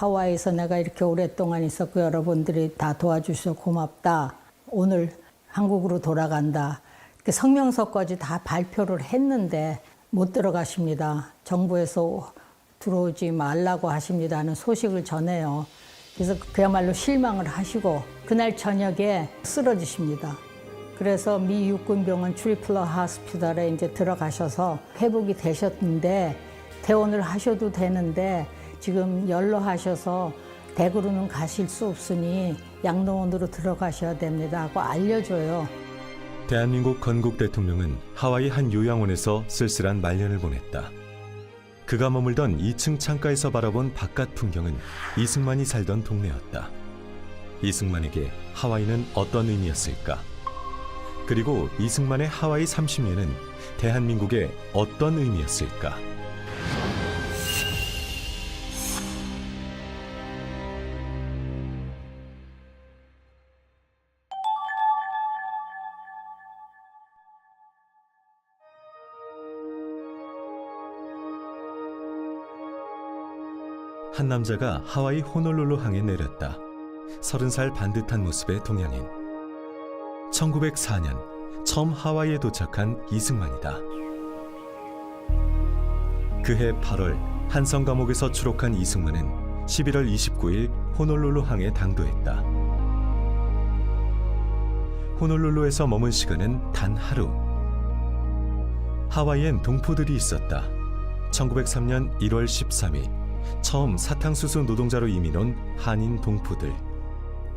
하와이에서 내가 이렇게 오랫동안 있었고 여러분들이 다 도와주셔서 고맙다. 오늘 한국으로 돌아간다. 성명서까지 다 발표를 했는데 못 들어가십니다. 정부에서 들어오지 말라고 하십니다는 소식을 전해요. 그래서 그야말로 실망을 하시고 그날 저녁에 쓰러지십니다. 그래서 미 육군병원 트리플러 하스피탈에 이제 들어가셔서 회복이 되셨는데 퇴원을 하셔도 되는데 지금 연로하셔서 대구로는 가실 수 없으니 양로원으로 들어가셔야 됩니다 하고 알려줘요. 대한민국 건국 대통령은 하와이 한 요양원에서 쓸쓸한 말년을 보냈다. 그가 머물던 2층 창가에서 바라본 바깥 풍경은 이승만이 살던 동네였다. 이승만에게 하와이는 어떤 의미였을까? 그리고 이승만의 하와이 30년은 대한민국에 어떤 의미였을까? 한 남자가 하와이 호놀룰루 항에 내렸다. 30살 반듯한 모습의 동양인. 1904년 처음 하와이에 도착한 이승만이다. 그해 8월 한성 감옥에서 추록한 이승만은 11월 29일 호놀룰루 항에 당도했다. 호놀룰루에서 머문 시간은 단 하루. 하와이엔 동포들이 있었다. 1903년 1월 13일 처음 사탕수수 노동자로 이민 온 한인 동포들.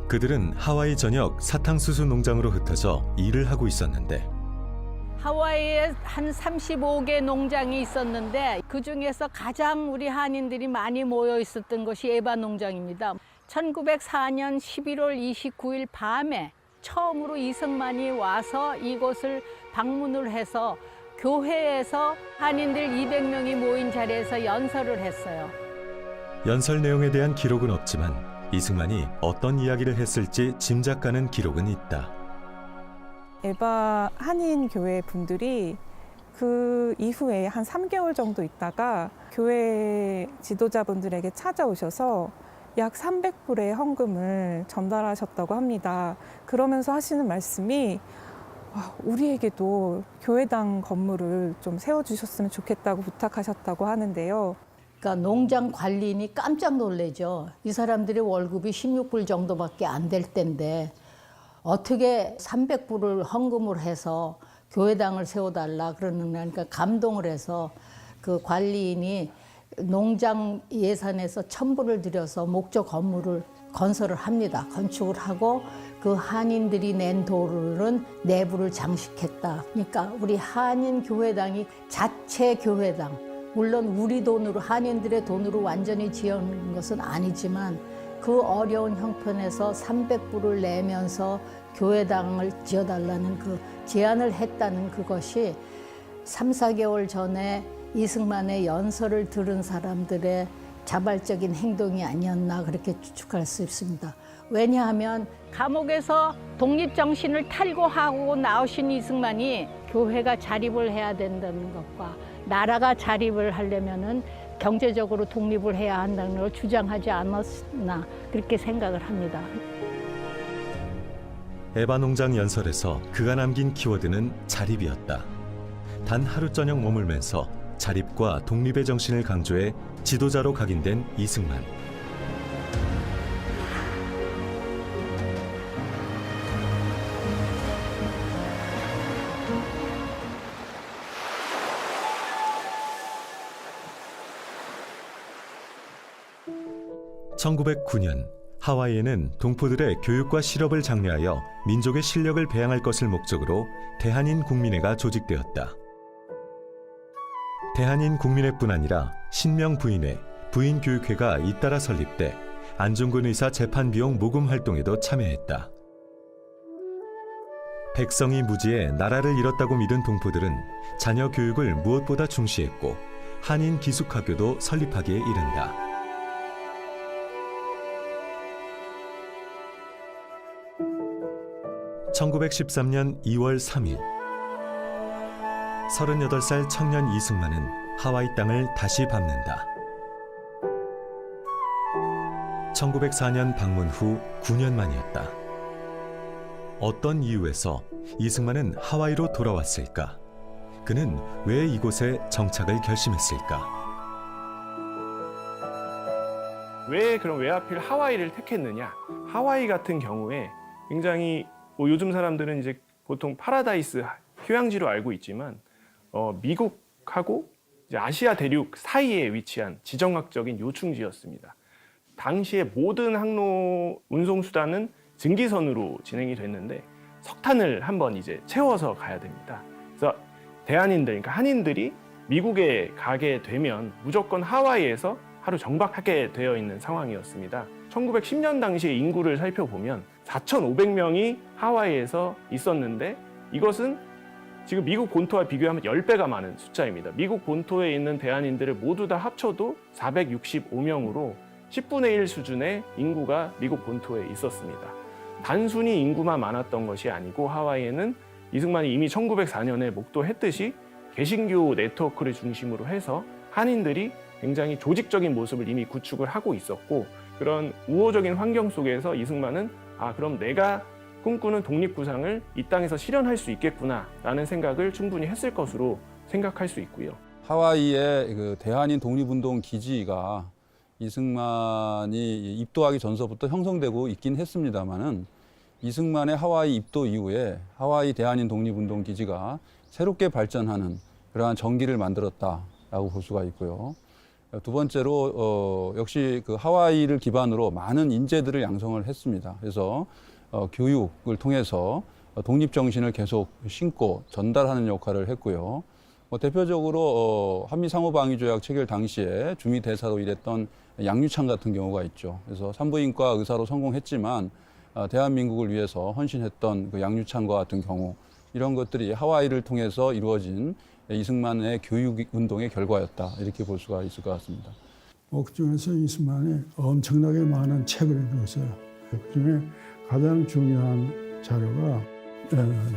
그들은 하와이 전역 사탕수수 농장으로 흩어져 일을 하고 있었는데 하와이에 한 35개 농장이 있었는데 그중에서 가장 우리 한인들이 많이 모여 있었던 것이 에바 농장입니다. 1904년 11월 29일 밤에 처음으로 이승만이 와서 이곳을 방문을 해서 교회에서 한인들 200명이 모인 자리에서 연설을 했어요. 연설 내용에 대한 기록은 없지만 이승만이 어떤 이야기를 했을지 짐작가는 기록은 있다. 에바 한인 교회 분들이 그 이후에 한 3개월 정도 있다가 교회 지도자분들에게 찾아오셔서 약 300불의 헌금을 전달하셨다고 합니다. 그러면서 하시는 말씀이 우리에게도 교회당 건물을 좀 세워주셨으면 좋겠다고 부탁하셨다고 하는데요. 그러니까 농장 관리인이 깜짝 놀래죠. 이 사람들의 월급이 16불 정도밖에 안 될 때인데 어떻게 300불을 헌금을 해서 교회당을 세워달라 그러니까 감동을 해서 그 관리인이 농장 예산에서 1000불을 들여서 목조 건물을 건설을 합니다. 건축을 하고 그 한인들이 낸 돈은 내부를 장식했다. 그러니까 우리 한인 교회당이 자체 교회당, 물론 우리 돈으로 한인들의 돈으로 완전히 지은 것은 아니지만 그 어려운 형편에서 300불을 내면서 교회당을 지어달라는 그 제안을 했다는 그것이 3, 4개월 전에 이승만의 연설을 들은 사람들의 자발적인 행동이 아니었나 그렇게 추측할 수 있습니다. 왜냐하면 감옥에서 독립정신을 탈고하고 나오신 이승만이 교회가 자립을 해야 된다는 것과 나라가 자립을 하려면은 경제적으로 독립을 해야 한다는 걸 주장하지 않았나 그렇게 생각을 합니다. 에바 농장 연설에서 그가 남긴 키워드는 자립이었다. 단 하루 저녁 머물면서 자립과 독립의 정신을 강조해 지도자로 각인된 이승만. (1909년) 하와이에는 동포들의 교육과 실업을 장려하여 민족의 실력을 배양할 것을 목적으로 대한인 국민회가 조직되었다. 대한인 국민회뿐 아니라 신명 부인회, 부인교육회가 잇따라 설립돼 안중근 의사 재판 비용 모금 활동에도 참여했다. 백성이 무지해 나라를 잃었다고 믿은 동포들은 자녀 교육을 무엇보다 중시했고 한인 기숙학교도 설립하기에 이른다. (1913년 2월 3일) 38살 청년 이승만은 하와이 땅을 다시 밟는다. 1904년 방문 후 9년 만이었다. 어떤 이유에서 이승만은 하와이로 돌아왔을까? 그는 왜 이곳에 정착을 결심했을까? 왜 그럼 왜 하필 하와이를 택했느냐? 하와이 같은 경우에 굉장히 요즘 사람들은 이제 보통 파라다이스 휴양지로 알고 있지만 미국하고 이제 아시아 대륙 사이에 위치한 지정학적인 요충지였습니다. 당시에 모든 항로 운송 수단은 증기선으로 진행이 됐는데 석탄을 한번 이제 채워서 가야 됩니다. 그래서 대한인들, 그러니까 한인들이 미국에 가게 되면 무조건 하와이에서 하루 정박하게 되어 있는 상황이었습니다. 1910년 당시의 인구를 살펴보면 4,500명이 하와이에서 있었는데 이것은 지금 미국 본토와 비교하면 10배가 많은 숫자입니다. 미국 본토에 있는 대한인들을 모두 다 합쳐도 465명으로 10분의 1 수준의 인구가 미국 본토에 있었습니다. 단순히 인구만 많았던 것이 아니고 하와이에는 이승만이 이미 1904년에 목도했듯이 개신교 네트워크를 중심으로 해서 한인들이 굉장히 조직적인 모습을 이미 구축을 하고 있었고 그런 우호적인 환경 속에서 이승만은 그럼 내가 꿈꾸는 독립구상을 이 땅에서 실현할 수 있겠구나라는 생각을 충분히 했을 것으로 생각할 수 있고요. 하와이의 그 대한인 독립운동 기지가 이승만이 입도하기 전서부터 형성되고 있긴 했습니다만은 이승만의 하와이 입도 이후에 하와이 대한인 독립운동 기지가 새롭게 발전하는 그러한 전기를 만들었다라고 볼 수가 있고요. 두 번째로 역시 그 하와이를 기반으로 많은 인재들을 양성을 했습니다. 그래서 교육을 통해서 독립 정신을 계속 심고 전달하는 역할을 했고요. 대표적으로 한미 상호방위 조약 체결 당시에 주미 대사로 일했던 양유찬 같은 경우가 있죠. 그래서 산부인과 의사로 성공했지만 대한민국을 위해서 헌신했던 그 양유찬과 같은 경우 이런 것들이 하와이를 통해서 이루어진 이승만의 교육 운동의 결과였다 이렇게 볼 수가 있을 것 같습니다. 옥중에서 이승만이 엄청나게 많은 책을 읽었어요. 그중에 가장 중요한 자료가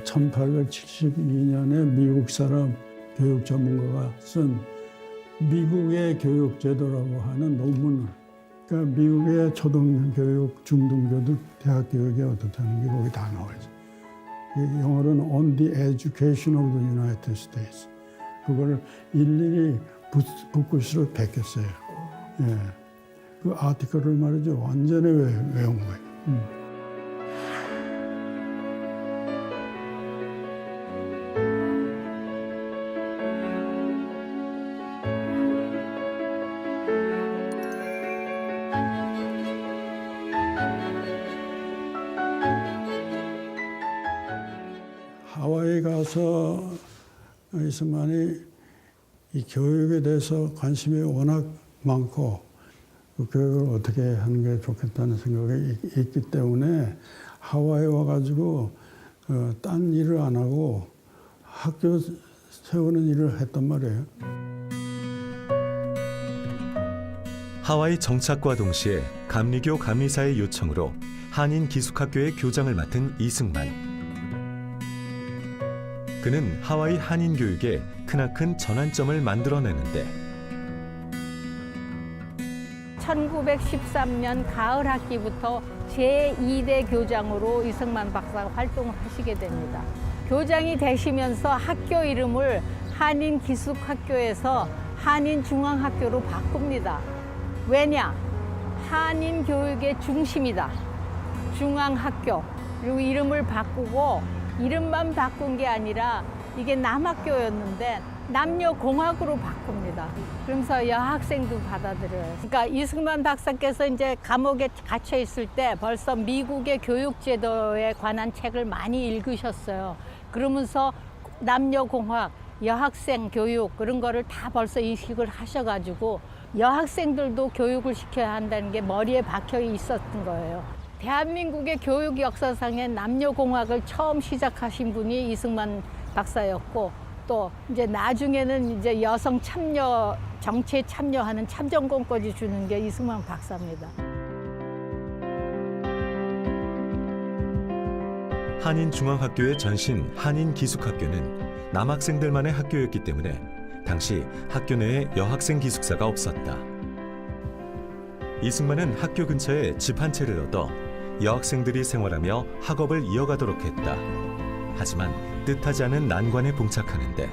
1872년에 미국 사람 교육 전문가가 쓴 미국의 교육 제도라고 하는 논문을, 그러니까 미국의 초등교육, 중등교육, 대학 교육이 어떻다는 게 거기 다 나와 있어요. 영어로는 On the Education of the United States. 그거를 일일이 붓글씨로 베꼈어요. 예. 그 아티클을 말이죠. 완전히 외운 거예요. 하와이 가서 이승만이 이 교육에 대해서 관심이 워낙 많고 그 교육을 어떻게 하는 게 좋겠다는 생각이 있기 때문에 하와이 와가지고 딴 일을 안 하고 학교 세우는 일을 했단 말이에요. 하와이 정착과 동시에 감리교 감리사의 요청으로 한인 기숙학교의 교장을 맡은 이승만. 그는 하와이 한인 교육에 크나큰 전환점을 만들어내는데 1913년 가을 학기부터 제2대 교장으로 이승만 박사가 활동을 하시게 됩니다. 교장이 되시면서 학교 이름을 한인기숙학교에서 한인중앙학교로 바꿉니다. 왜냐? 한인교육의 중심이다. 중앙학교. 그리고 이름을 바꾸고 이름만 바꾼 게 아니라 이게 남학교였는데 남녀공학으로 바꿉니다. 그러면서 여학생도 받아들여요. 그러니까 이승만 박사께서 이제 감옥에 갇혀 있을 때 벌써 미국의 교육제도에 관한 책을 많이 읽으셨어요. 그러면서 남녀공학, 여학생 교육 그런 거를 다 벌써 인식을 하셔가지고 여학생들도 교육을 시켜야 한다는 게 머리에 박혀 있었던 거예요. 대한민국의 교육 역사상에 남녀공학을 처음 시작하신 분이 이승만 박사였고 또 이제 나중에는 이제 여성 참여 정치에 참여하는 참정권까지 주는 게 이승만 박사입니다. 한인중앙학교의 전신 한인기숙학교는 남학생들만의 학교였기 때문에 당시 학교 내에 여학생 기숙사가 없었다. 이승만은 학교 근처에 집 한 채를 얻어 여학생들이 생활하며 학업을 이어가도록 했다. 하지만 뜻하지 않은 난관에 봉착하는데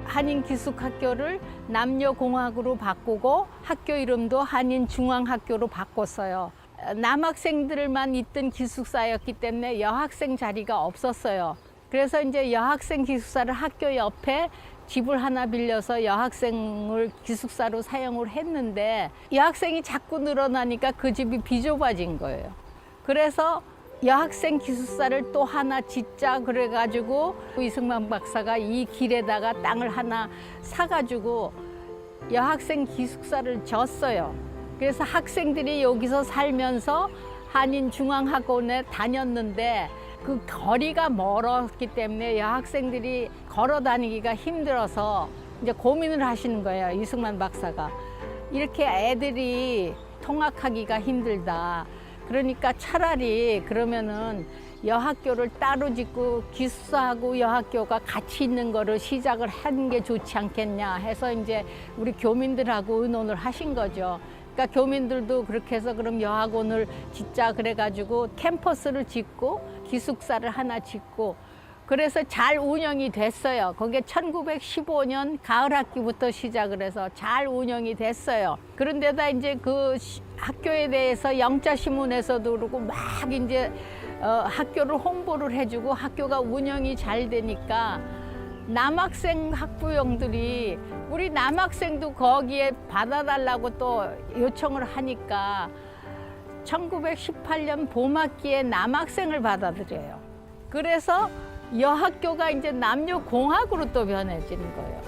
한인기숙학교를 남녀공학으로 바꾸고 학교 이름도 한인중앙학교로 바꿨어요. 남학생들만 있던 기숙사였기 때문에 여학생 자리가 없었어요. 그래서 이제 여학생 기숙사를 학교 옆에 집을 하나 빌려서 여학생을 기숙사로 사용을 했는데 여학생이 자꾸 늘어나니까 그 집이 비좁아진 거예요. 그래서 여학생 기숙사를 또 하나 짓자 그래가지고 이승만 박사가 이 길에다가 땅을 하나 사가지고 여학생 기숙사를 졌어요. 그래서 학생들이 여기서 살면서 한인중앙학원에 다녔는데 그 거리가 멀었기 때문에 여학생들이 걸어 다니기가 힘들어서 이제 고민을 하시는 거예요. 이승만 박사가. 이렇게 애들이 통학하기가 힘들다. 그러니까 차라리 그러면은 여학교를 따로 짓고 기숙사하고 여학교가 같이 있는 거를 시작을 하는 게 좋지 않겠냐 해서 이제 우리 교민들하고 의논을 하신 거죠. 그러니까 교민들도 그렇게 해서 그럼 여학원을 짓자 그래가지고 캠퍼스를 짓고 기숙사를 하나 짓고 그래서 잘 운영이 됐어요. 그게 1915년 가을 학기부터 시작을 해서 잘 운영이 됐어요. 그런데다 이제 그 학교에 대해서 영자신문에서도 그러고 막 이제 학교를 홍보를 해주고 학교가 운영이 잘 되니까 남학생 학부형들이 우리 남학생도 거기에 받아달라고 또 요청을 하니까 1918년 봄학기에 남학생을 받아들여요. 그래서 여학교가 이제 남녀공학으로 또 변해지는 거예요.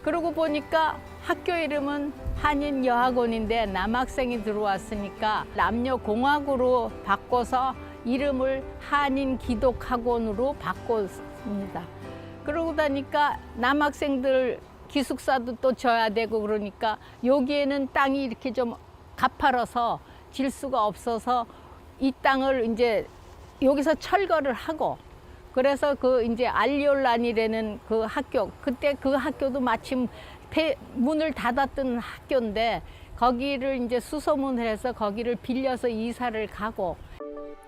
그러고 보니까 학교 이름은 한인여학원인데 남학생이 들어왔으니까 남녀공학으로 바꿔서 이름을 한인기독학원으로 바꿨습니다. 그러고 나니까 남학생들 기숙사도 또 져야 되고 그러니까 여기에는 땅이 이렇게 좀 가파라서 질 수가 없어서 이 땅을 이제 여기서 철거를 하고 그래서 그 이제 알리올란이라는 그 학교 그때 그 학교도 마침 문을 닫았던 학교인데 거기를 이제 수소문을 해서 거기를 빌려서 이사를 가고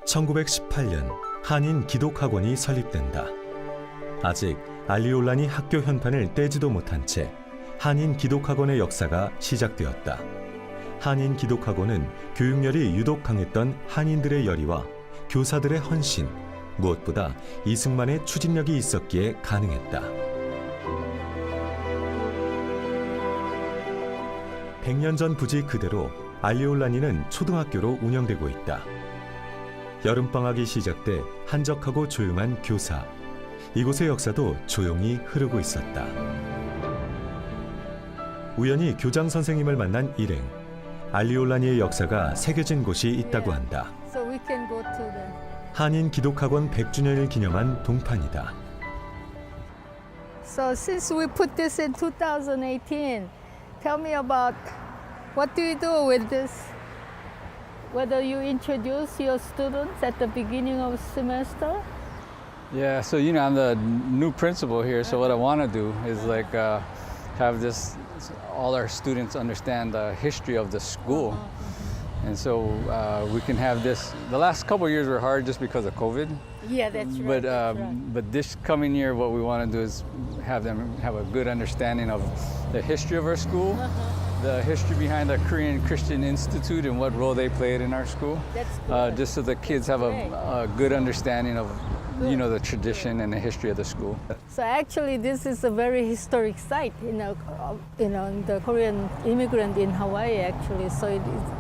1918년 한인 기독학원이 설립된다. 아직 알리올란이 학교 현판을 떼지도 못한 채 한인 기독학원의 역사가 시작되었다. 한인 기독학원은 교육열이 유독 강했던 한인들의 열의와 교사들의 헌신, 무엇보다 이승만의 추진력이 있었기에 가능했다. 100년 전 부지 그대로 알리올란이는 초등학교로 운영되고 있다. 여름방학이 시작돼 한적하고 조용한 교사. 이곳의 역사도 조용히 흐르고 있었다. 우연히 교장 선생님을 만난 일행. 알리올란이의 역사가 새겨진 곳이 있다고 한다. So we can go to the... 한인 기독학원 100주년을 기념한 동판이다. So since we put this in 2018, tell me about what do you do with this? Whether you introduce your students at the beginning of semester? Yeah, so I'm the new principal here. So what I want to do is have this all our students understand the history of the school, and so we can have this. The last couple of years were hard just because of COVID. Yeah, that's right. But this coming year, what we want to do is have them have a good understanding of the history of our school, the history behind the Korean Christian Institute and what role they played in our school. That's good. Just so the kids have Great. a good understanding of the tradition and the history of the school. So actually, this is a very historic site, the Korean immigrant in Hawaii. Actually, so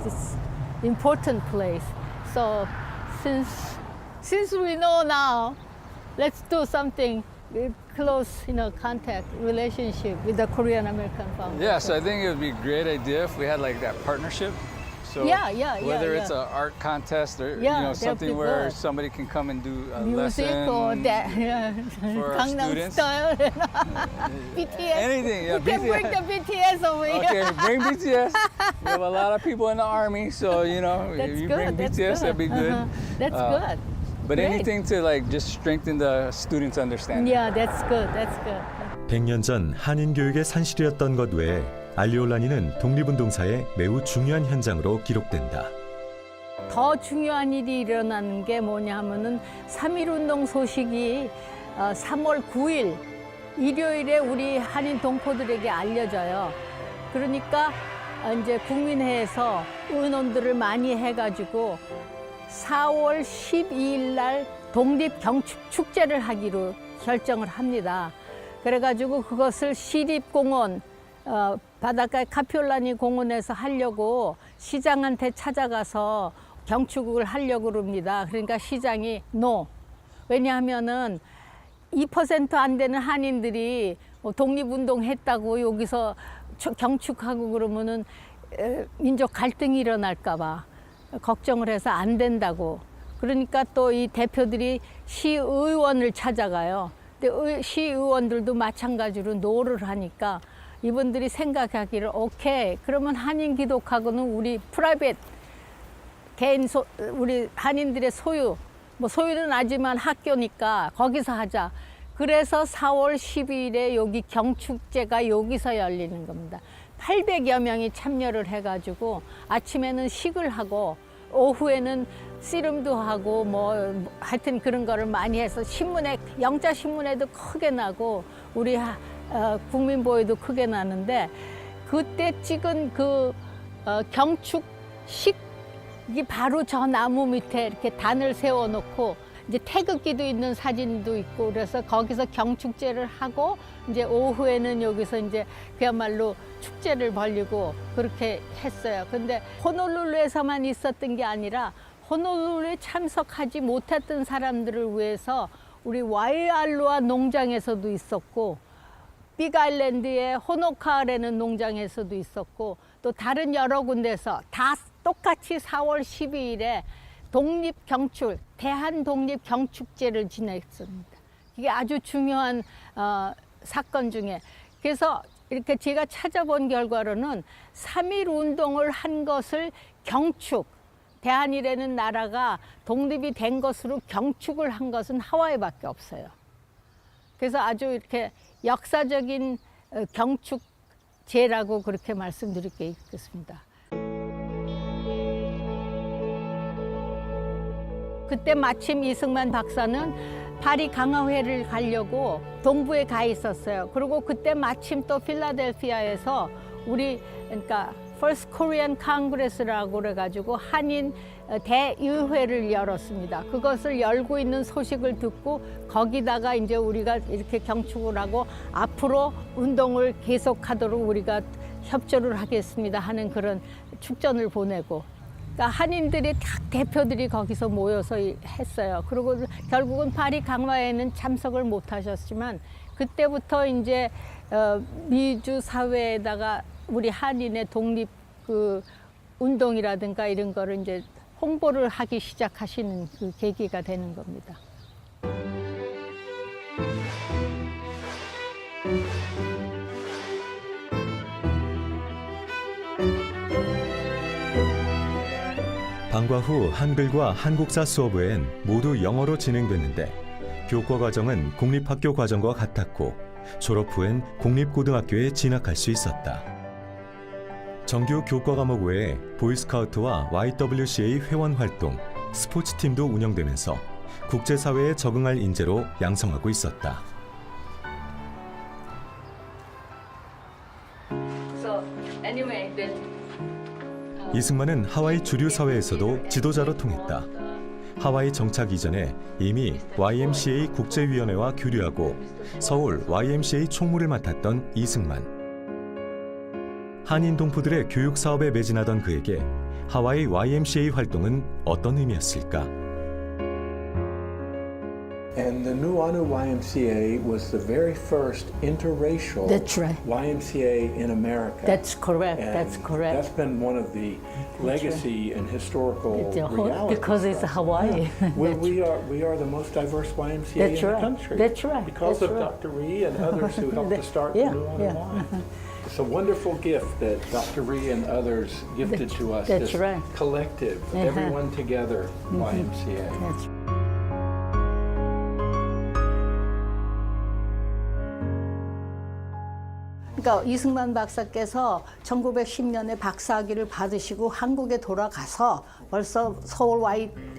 it's important place. So since we know now, let's do something close, contact relationship with the Korean American Foundation. Yeah, so I think it would be a great idea if we had like that partnership. So whether it's an art contest or Yeah, that'd something be where good. somebody can come and do a Music lesson. or that, for our Gangnam students. Style, BTS. Anything, yeah, We can bring the BTS over here. Okay, bring BTS. We have a lot of people in the army, so That's if you good. bring That's BTS, good. that'd be good. That's good. But Great. anything to just strengthen the students' understanding. Yeah, that's good. That's good. 100년 전 한인 교육의 산실이었던 것 외에 알리올라니는 독립운동사의 매우 중요한 현장으로 기록된다. 더 중요한 일이 일어나는 게 뭐냐 하면은 3.1운동 소식이 3월 9일 일요일에 우리 한인 동포들에게 알려져요. 그러니까 이제 국민회에서 의논들을 많이 해가지고 4월 12일 날 독립경축축제를 하기로 결정을 합니다. 그래가지고 그것을 시립공원 바닷가의 카피올라니 공원에서 하려고 시장한테 찾아가서 경축을 하려고 그럽니다. 그러니까 시장이 NO. 왜냐하면은 2% 안 되는 한인들이 독립운동 했다고 여기서 경축하고 그러면은 민족 갈등이 일어날까 봐 걱정을 해서 안 된다고. 그러니까 또 이 대표들이 시의원을 찾아가요. 근데 시의원들도 마찬가지로 노를 하니까 이분들이 생각하기를 오케이, 그러면 한인 기독하고는 우리 프라이빗 개인 우리 한인들의 소유, 소유는 아니지만 학교니까 거기서 하자. 그래서 4월 12일에 여기 경축제가 여기서 열리는 겁니다. 800여 명이 참여를 해가지고 아침에는 식을 하고 오후에는 씨름도 하고 하여튼 그런 거를 많이 해서 신문에, 영자 신문에도 크게 나고 우리 국민보에도 크게 나는데, 그때 찍은 그 경축식이 바로 저 나무 밑에 이렇게 단을 세워놓고 이제 태극기도 있는 사진도 있고, 그래서 거기서 경축제를 하고 이제 오후에는 여기서 이제 그야말로 축제를 벌리고 그렇게 했어요. 근데 호놀룰루에서만 있었던 게 아니라 호놀룰루에 참석하지 못했던 사람들을 위해서 우리 와이알로아 농장에서도 있었고, 빅아일랜드의 호노카라는 농장에서도 있었고, 또 다른 여러 군데서 다 똑같이 4월 12일에 독립경축, 대한독립경축제를 지냈습니다. 이게 아주 중요한 사건 중에. 그래서 이렇게 제가 찾아본 결과로는 3.1 운동을 한 것을 경축, 대한이라는 나라가 독립이 된 것으로 경축을 한 것은 하와이밖에 없어요. 그래서 아주 이렇게 역사적인 경축제라고 그렇게 말씀드릴 게 있겠습니다. 그때 마침 이승만 박사는 파리 강화회를 가려고 동부에 가 있었어요. 그리고 그때 마침 또 필라델피아에서 그러니까 First Korean Congress라고 그래가지고 한인 대의회를 열었습니다. 그것을 열고 있는 소식을 듣고 거기다가 이제 우리가 이렇게 경축을 하고 앞으로 운동을 계속하도록 우리가 협조를 하겠습니다 하는 그런 축전을 보내고, 그러니까 한인들이 각 대표들이 거기서 모여서 했어요. 그리고 결국은 파리 강화에는 참석을 못 하셨지만 그때부터 이제 미주 사회에다가 우리 한인의 독립 운동이라든가 이런 거를 이제 홍보를 하기 시작하시는 그 계기가 되는 겁니다. 방과 후 한글과 한국사 수업 외엔 모두 영어로 진행됐는데 교과 과정은 공립학교 과정과 같았고 졸업 후엔 공립고등학교에 진학할 수 있었다. 정규 교과 과목 외에 보이스카우트와 YWCA 회원 활동, 스포츠팀도 운영되면서 국제사회에 적응할 인재로 양성하고 있었다. 이승만은 하와이 주류 사회에서도 지도자로 통했다. 하와이 정착 이전에 이미 YMCA 국제위원회와 교류하고 서울 YMCA 총무를 맡았던 이승만. 한인 동포들의 교육 사업에 매진하던 그에게 하와이 YMCA 활동은 어떤 의미였을까? And the Nuuanu YMCA was the very first interracial That's right. YMCA in America. That's correct. And That's correct. That's been one of the legacy and historical It's a whole- realities. because it's of it. Hawaii. Well, we are the most diverse YMCA That's in right. the country. That's right. Because That's of right. Dr. Ree and others who helped to start Yeah, the Nuuanu yeah. Y. It's a wonderful gift that Dr. Ree and others gifted to us. That's this right. collective, everyone together YMCA. That's 그러니까 이승만 박사께서 1910년에 박사학위를 받으시고 한국에 돌아가서 벌써 서울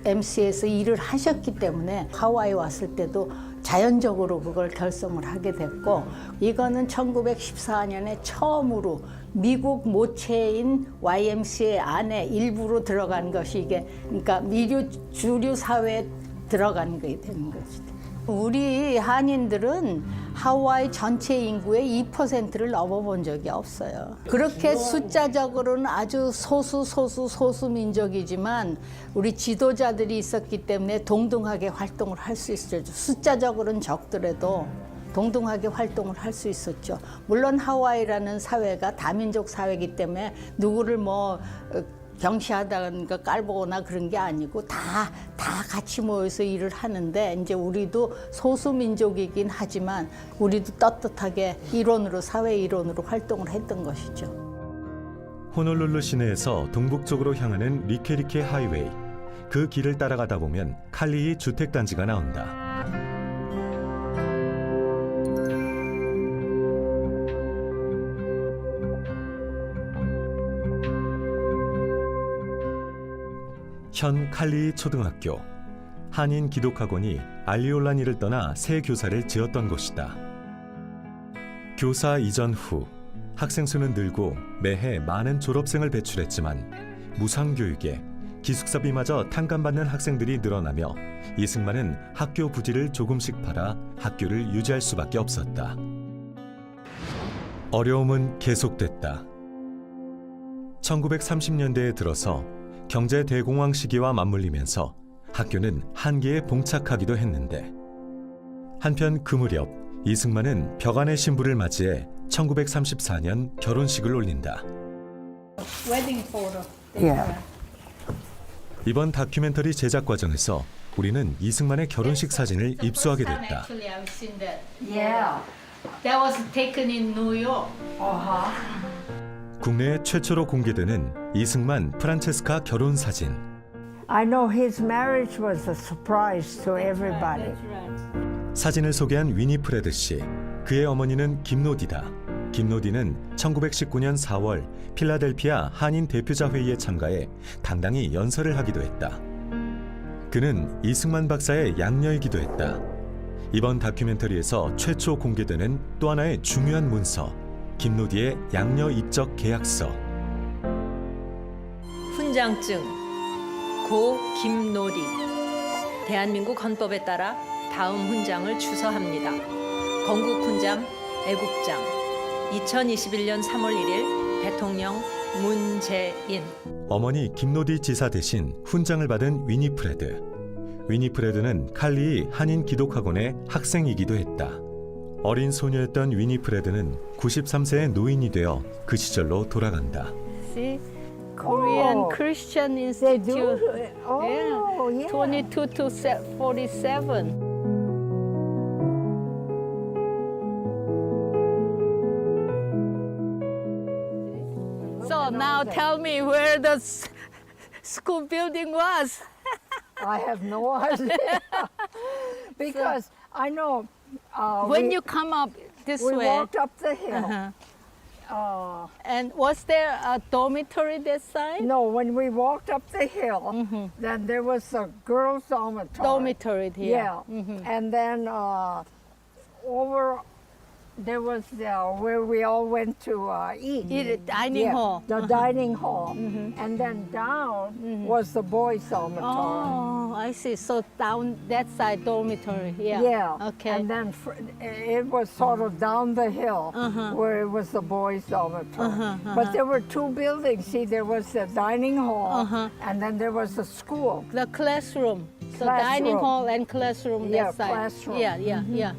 YMCA에서 일을 하셨기 때문에 하와이 왔을 때도 자연적으로 그걸 결성을 하게 됐고, 이거는 1914년에 처음으로 미국 모체인 YMCA 안에 일부로 들어간 것이 이게 그러니까 미주 주류 사회에 들어간 게 되는 거죠. 우리 한인들은 하와이 전체 인구의 2%를 넘어본 적이 없어요. 그렇게 숫자적으로는 아주 소수 민족이지만 우리 지도자들이 있었기 때문에 동등하게 활동을 할 수 있었죠. 숫자적으로는 적더라도 동등하게 활동을 할 수 있었죠. 물론 하와이라는 사회가 다민족 사회이기 때문에 누구를 경시하다가 깔보거나 그런 게 아니고 다 같이 모여서 일을 하는데, 이제 우리도 소수민족이긴 하지만 우리도 떳떳하게 사회 일원으로 활동을 했던 것이죠. 호놀룰루 시내에서 동북쪽으로 향하는 리케리케 하이웨이. 그 길을 따라가다 보면 칼리히 주택단지가 나온다. 현 칼리히 초등학교. 한인 기독학원이 알리올라니를 떠나 새 교사를 지었던 곳이다. 교사 이전 후 학생 수는 늘고 매해 많은 졸업생을 배출했지만 무상교육에 기숙사비마저 탕감받는 학생들이 늘어나며 이승만은 학교 부지를 조금씩 팔아 학교를 유지할 수밖에 없었다. 어려움은 계속됐다. 1930년대에 들어서 경제 대공황 시기와 맞물리면서 학교는 한계에 봉착하기도 했는데, 한편 그 무렵 이승만은 벽안의 신부를 맞이해 1934년 결혼식을 올린다. 이번 다큐멘터리 제작 과정에서 우리는 이승만의 결혼식 사진을 입수하게 됐다. That was taken in New York. 국내에 최초로 공개되는 이승만 프란체스카 결혼 사진. I know his marriage was a surprise to everybody. 사진을 소개한 위니프레드 씨. 그의 어머니는 김노디다. 김노디는 1919년 4월 필라델피아 한인 대표자 회의에 참가해 당당히 연설을 하기도 했다. 그는 이승만 박사의 양녀이기도 했다. 이번 다큐멘터리에서 최초 공개되는 또 하나의 중요한 문서, 김노디의 양녀 입적 계약서. 훈장증 고 김노디. 대한민국 헌법에 따라 다음 훈장을 추서합니다. 건국훈장, 애국장. 2021년 3월 1일 대통령 문재인. 어머니 김노디 지사 대신 훈장을 받은 위니프레드. 위니프레드는 칼리히 한인 기독학원의 학생이기도 했다. 어린 소녀였던 위니프레드는 93세의 노인이 되어 그 시절로 돌아간다. See? Korean Christian Institute. Oh, yeah. 22 to 47. So now tell me where the school building was. I have no idea. Because I know. When you come up this we way, walked up the hill. uh-huh. And was there a dormitory this side? No, when we walked up the hill, then there was a girls' dormitory. Dormitory here. Yeah, and then over there was where we all went to eat. Eat at dining hall. The dining hall, and then down was the boys' dormitory. Oh, I see. So down that side dormitory. Yeah. Yeah. Okay. And then it was sort of down the hill where it was the boys' dormitory. But there were two buildings. See, there was the dining hall, and then there was the school. The classroom. So Classroom. dining hall and classroom Yeah, that side. classroom. Yeah, yeah, yeah.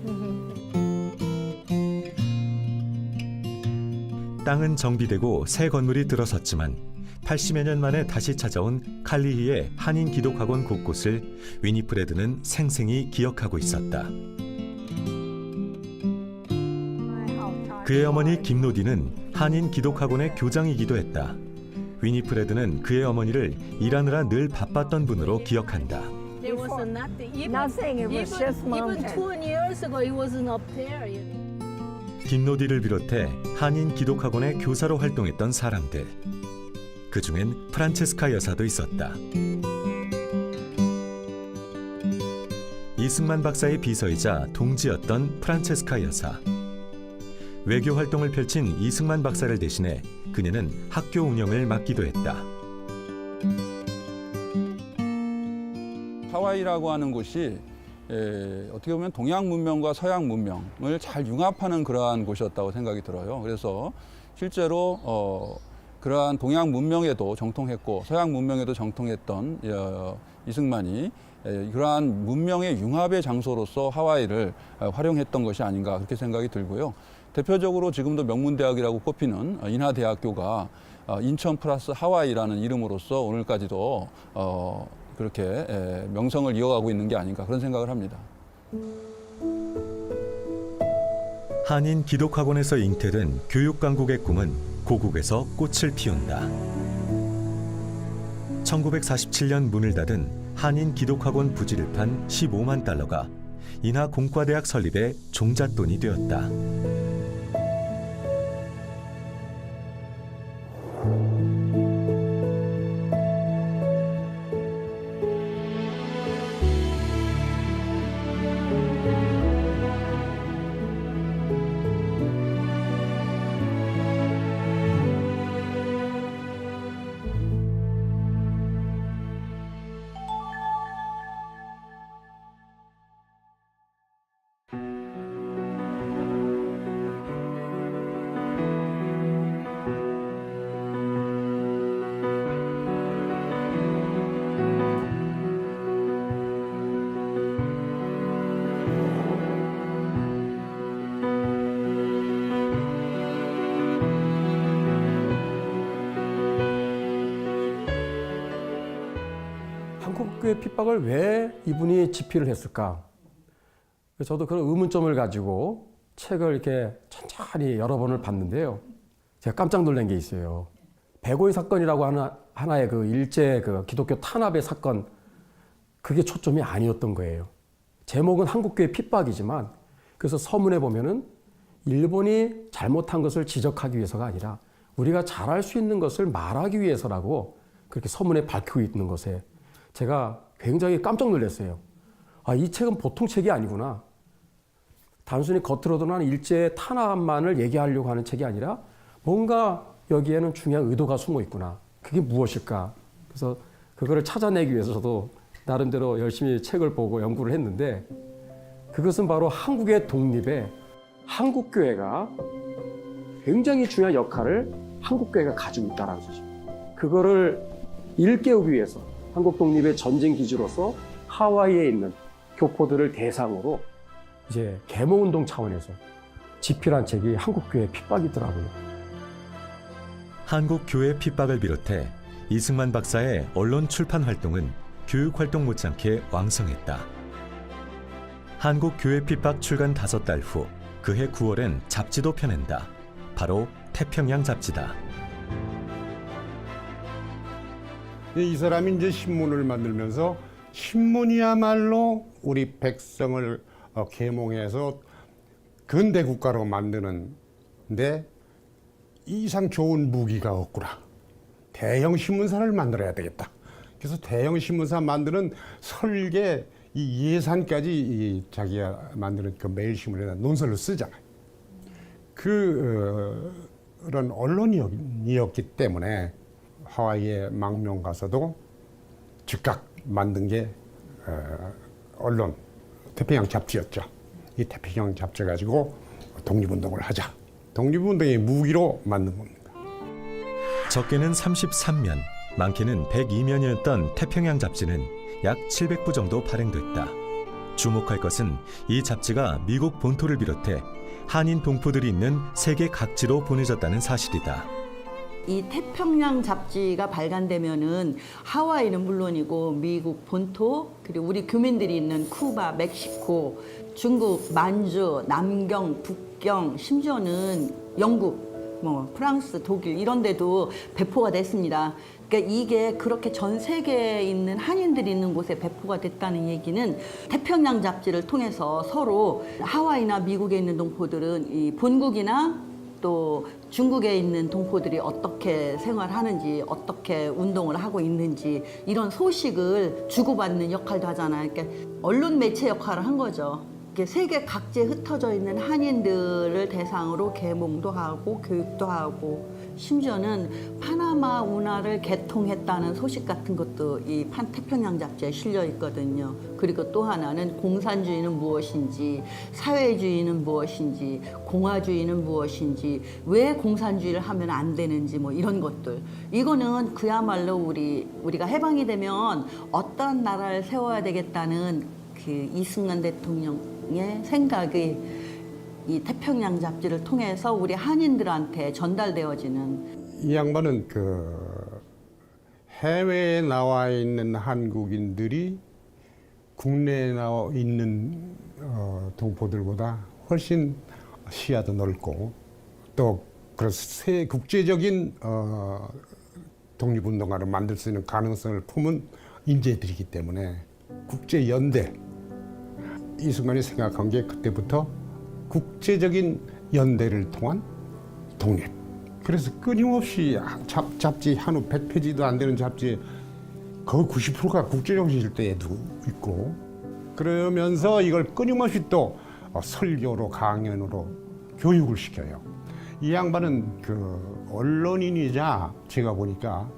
땅은 정비되고 새 건물이 들어섰지만 80여 년 만에 다시 찾아온 칼리히의 한인 기독학원 곳곳을 위니프레드는 생생히 기억하고 있었다. 그의 어머니 김노디는 한인 기독학원의 교장이기도 했다. 위니프레드는 그의 어머니를 일하느라 늘 바빴던 분으로 기억한다. There was nothing. Nothing. It was just even mountain. 20 years ago, it wasn't up there. You know. 김노디를 비롯해 한인 기독학원의 교사로 활동했던 사람들. 그중엔 프란체스카 여사도 있었다. 이승만 박사의 비서이자 동지였던 프란체스카 여사. 외교 활동을 펼친 이승만 박사를 대신해 그녀는 학교 운영을 맡기도 했다. 하와이라고 하는 곳이 어떻게 보면 동양 문명과 서양 문명을 잘 융합하는 그러한 곳이었다고 생각이 들어요. 그래서 실제로 그러한 동양 문명에도 정통했고 서양 문명에도 정통했던 이승만이 그러한 문명의 융합의 장소로서 하와이를 활용했던 것이 아닌가 그렇게 생각이 들고요. 대표적으로 지금도 명문대학이라고 꼽히는 인하대학교가 인천 플러스 하와이라는 이름으로서 오늘까지도 그렇게 명성을 이어가고 있는 게 아닌가 그런 생각을 합니다. 한인 기독학원에서 잉태된 교육강국의 꿈은 고국에서 꽃을 피운다. 1947년 문을 닫은 한인 기독학원 부지를 판 15만 달러가 인하 공과대학 설립의 종잣돈이 되었다. 한국교회 핍박을 왜 이분이 집필을 했을까? 저도 그런 의문점을 가지고 책을 이렇게 천천히 여러 번을 봤는데요. 제가 깜짝 놀란 게 있어요. 백오이 사건이라고 하는 하나의 그 일제 그 기독교 탄압의 사건, 그게 초점이 아니었던 거예요. 제목은 한국교회 핍박이지만, 그래서 서문에 보면은 일본이 잘못한 것을 지적하기 위해서가 아니라 우리가 잘할 수 있는 것을 말하기 위해서라고 그렇게 서문에 밝히고 있는 것에 제가 굉장히 깜짝 놀랐어요. 아, 이 책은 보통 책이 아니구나. 단순히 겉으로 드러나는 일제 탄압만을 얘기하려고 하는 책이 아니라 뭔가 여기에는 중요한 의도가 숨어 있구나. 그게 무엇일까? 그래서 그거를 찾아내기 위해서 저도 나름대로 열심히 책을 보고 연구를 했는데, 그것은 바로 한국의 독립에 한국교회가 굉장히 중요한 역할을 한국교회가 가지고 있다는 것이죠. 그거를 일깨우기 위해서 한국 독립의 전쟁 기지로서 하와이에 있는 교포들을 대상으로 이제 계몽운동 차원에서 집필한 책이 한국교회 핍박이더라고요. 한국교회 핍박을 비롯해 이승만 박사의 언론 출판 활동은 교육활동 못지않게 왕성했다. 한국교회 핍박 출간 5달 후 그해 9월엔 잡지도 펴낸다. 바로 태평양 잡지다. 이 사람이 이제 신문을 만들면서 신문이야말로 우리 백성을 계몽해서 근대 국가로 만드는데 이상 좋은 무기가 없구나. 대형 신문사를 만들어야 되겠다. 그래서 대형 신문사 만드는 설계 이 예산까지 자기가 만드는 그 매일신문에다 논설로 쓰잖아요. 그런 언론이었기 때문에 하와이에 망명 가서도 즉각 만든 게 언론 태평양 잡지였죠. 이 태평양 잡지 가지고 독립운동을 하자. 독립운동의 무기로 만든 겁니다. 적게는 33면, 많게는 102면이었던 태평양 잡지는 약 700부 정도 발행됐다. 주목할 것은 이 잡지가 미국 본토를 비롯해 한인 동포들이 있는 세계 각지로 보내졌다는 사실이다. 이 태평양 잡지가 발간되면은 하와이는 물론이고 미국 본토 그리고 우리 교민들이 있는 쿠바, 멕시코, 중국, 만주, 남경, 북경, 심지어는 영국, 프랑스, 독일 이런 데도 배포가 됐습니다. 그러니까 이게 그렇게 전 세계에 있는 한인들이 있는 곳에 배포가 됐다는 얘기는 태평양 잡지를 통해서 서로 하와이나 미국에 있는 동포들은 이 본국이나 또 중국에 있는 동포들이 어떻게 생활하는지 어떻게 운동을 하고 있는지 이런 소식을 주고받는 역할도 하잖아요. 그러니까 언론 매체 역할을 한 거죠. 세계 각지에 흩어져 있는 한인들을 대상으로 계몽도 하고 교육도 하고 심지어는 파나마 운하를 개통했다는 소식 같은 것도 이 태평양 잡지에 실려 있거든요. 그리고 또 하나는 공산주의는 무엇인지, 사회주의는 무엇인지, 공화주의는 무엇인지, 왜 공산주의를 하면 안 되는지 이런 것들. 이거는 그야말로 우리가 해방이 되면 어떤 나라를 세워야 되겠다는 그 이승만 대통령의 생각이 이 태평양 잡지를 통해서 우리 한인들한테 전달되어지는. 이 양반은 해외에 나와 있는 한국인들이 국내에 나와 있는 동포들보다 훨씬 시야도 넓고 또 그래서 국제적인 독립운동가를 만들 수 있는 가능성을 품은 인재들이기 때문에 국제연대 이승만이 생각한 게 그때부터 국제적인 연대를 통한 독립. 그래서 끊임없이 잡지 한 100페이지도 안 되는 잡지에 거의 90%가 국제정신일 때에도 있고 그러면서 이걸 끊임없이 또 설교로 강연으로 교육을 시켜요. 이 양반은 언론인이자 제가 보니까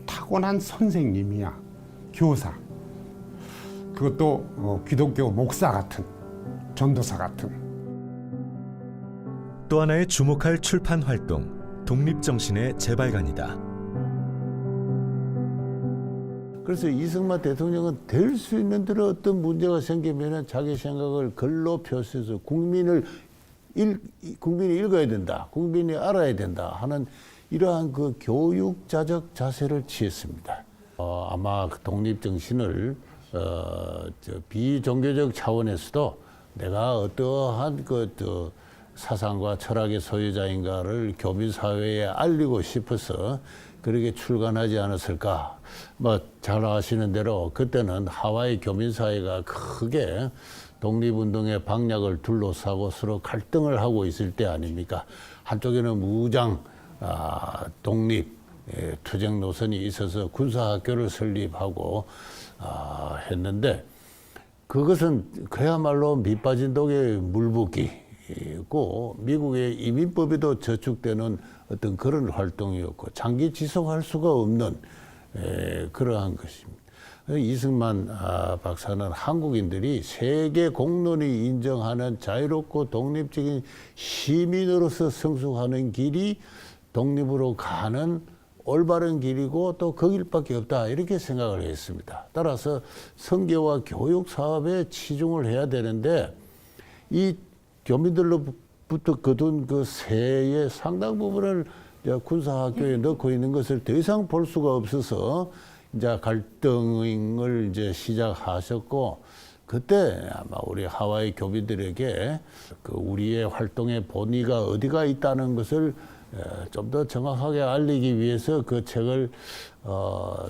타고난 선생님이야. 교사. 그것도 기독교 목사 같은, 전도사 같은. 또 하나의 주목할 출판 활동, 독립정신의 재발간이다. 그래서 이승만 대통령은 될 수 있는 대로 어떤 문제가 생기면 자기 생각을 글로 표시해서 국민이 읽어야 된다, 국민이 알아야 된다 하는 이러한 그 교육자적 자세를 취했습니다. 아마 그 독립정신을 비종교적 차원에서도 내가 어떠한 사상과 철학의 소유자인가를 교민사회에 알리고 싶어서 그렇게 출간하지 않았을까. 잘 아시는 대로 그때는 하와이 교민사회가 크게 독립운동의 방향을 둘러싸고 서로 갈등을 하고 있을 때 아닙니까? 한쪽에는 무장, 독립, 투쟁 노선이 있어서 군사학교를 설립하고 했는데 그것은 그야말로 밑빠진 독의 물붓기고 미국의 이민법에도 저축되는 어떤 그런 활동이었고 장기 지속할 수가 없는 그러한 것입니다. 이승만 박사는 한국인들이 세계 공론이 인정하는 자유롭고 독립적인 시민으로서 성숙하는 길이 독립으로 가는 올바른 길이고 또 그 길밖에 없다 이렇게 생각을 했습니다. 따라서 선교와 교육 사업에 치중을 해야 되는데 이 교민들로부터 거둔 그 세의 상당 부분을 군사학교에 넣고 있는 것을 더 이상 볼 수가 없어서 이제 갈등을 이제 시작하셨고 그때 아마 우리 하와이 교민들에게 그 우리의 활동의 본의가 어디가 있다는 것을 좀 더 정확하게 알리기 위해서 그 책을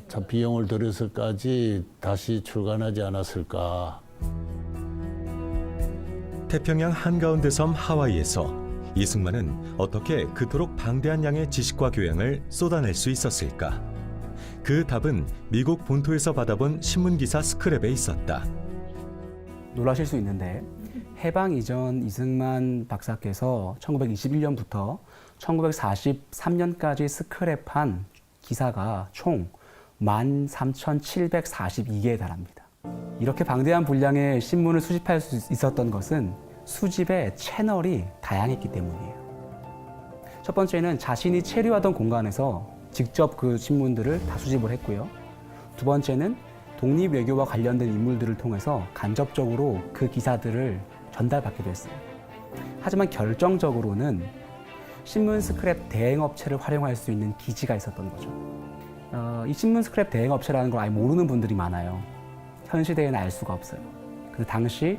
참 비용을 들여서까지 다시 출간하지 않았을까. 태평양 한가운데 섬 하와이에서 이승만은 어떻게 그토록 방대한 양의 지식과 교양을 쏟아낼 수 있었을까? 그 답은 미국 본토에서 받아본 신문기사 스크랩에 있었다. 놀라실 수 있는데 해방 이전 이승만 박사께서 1921년부터 1943년까지 스크랩한 기사가 총 13,742개에 달합니다. 이렇게 방대한 분량의 신문을 수집할 수 있었던 것은 수집의 채널이 다양했기 때문이에요. 첫 번째는 자신이 체류하던 공간에서 직접 그 신문들을 다 수집을 했고요. 두 번째는 독립외교와 관련된 인물들을 통해서 간접적으로 그 기사들을 전달받기도 했어요. 하지만 결정적으로는 신문 스크랩 대행업체를 활용할 수 있는 기지가 있었던 거죠. 이 신문 스크랩 대행업체라는 걸 아예 모르는 분들이 많아요. 현 시대에는 알 수가 없어요. 그 당시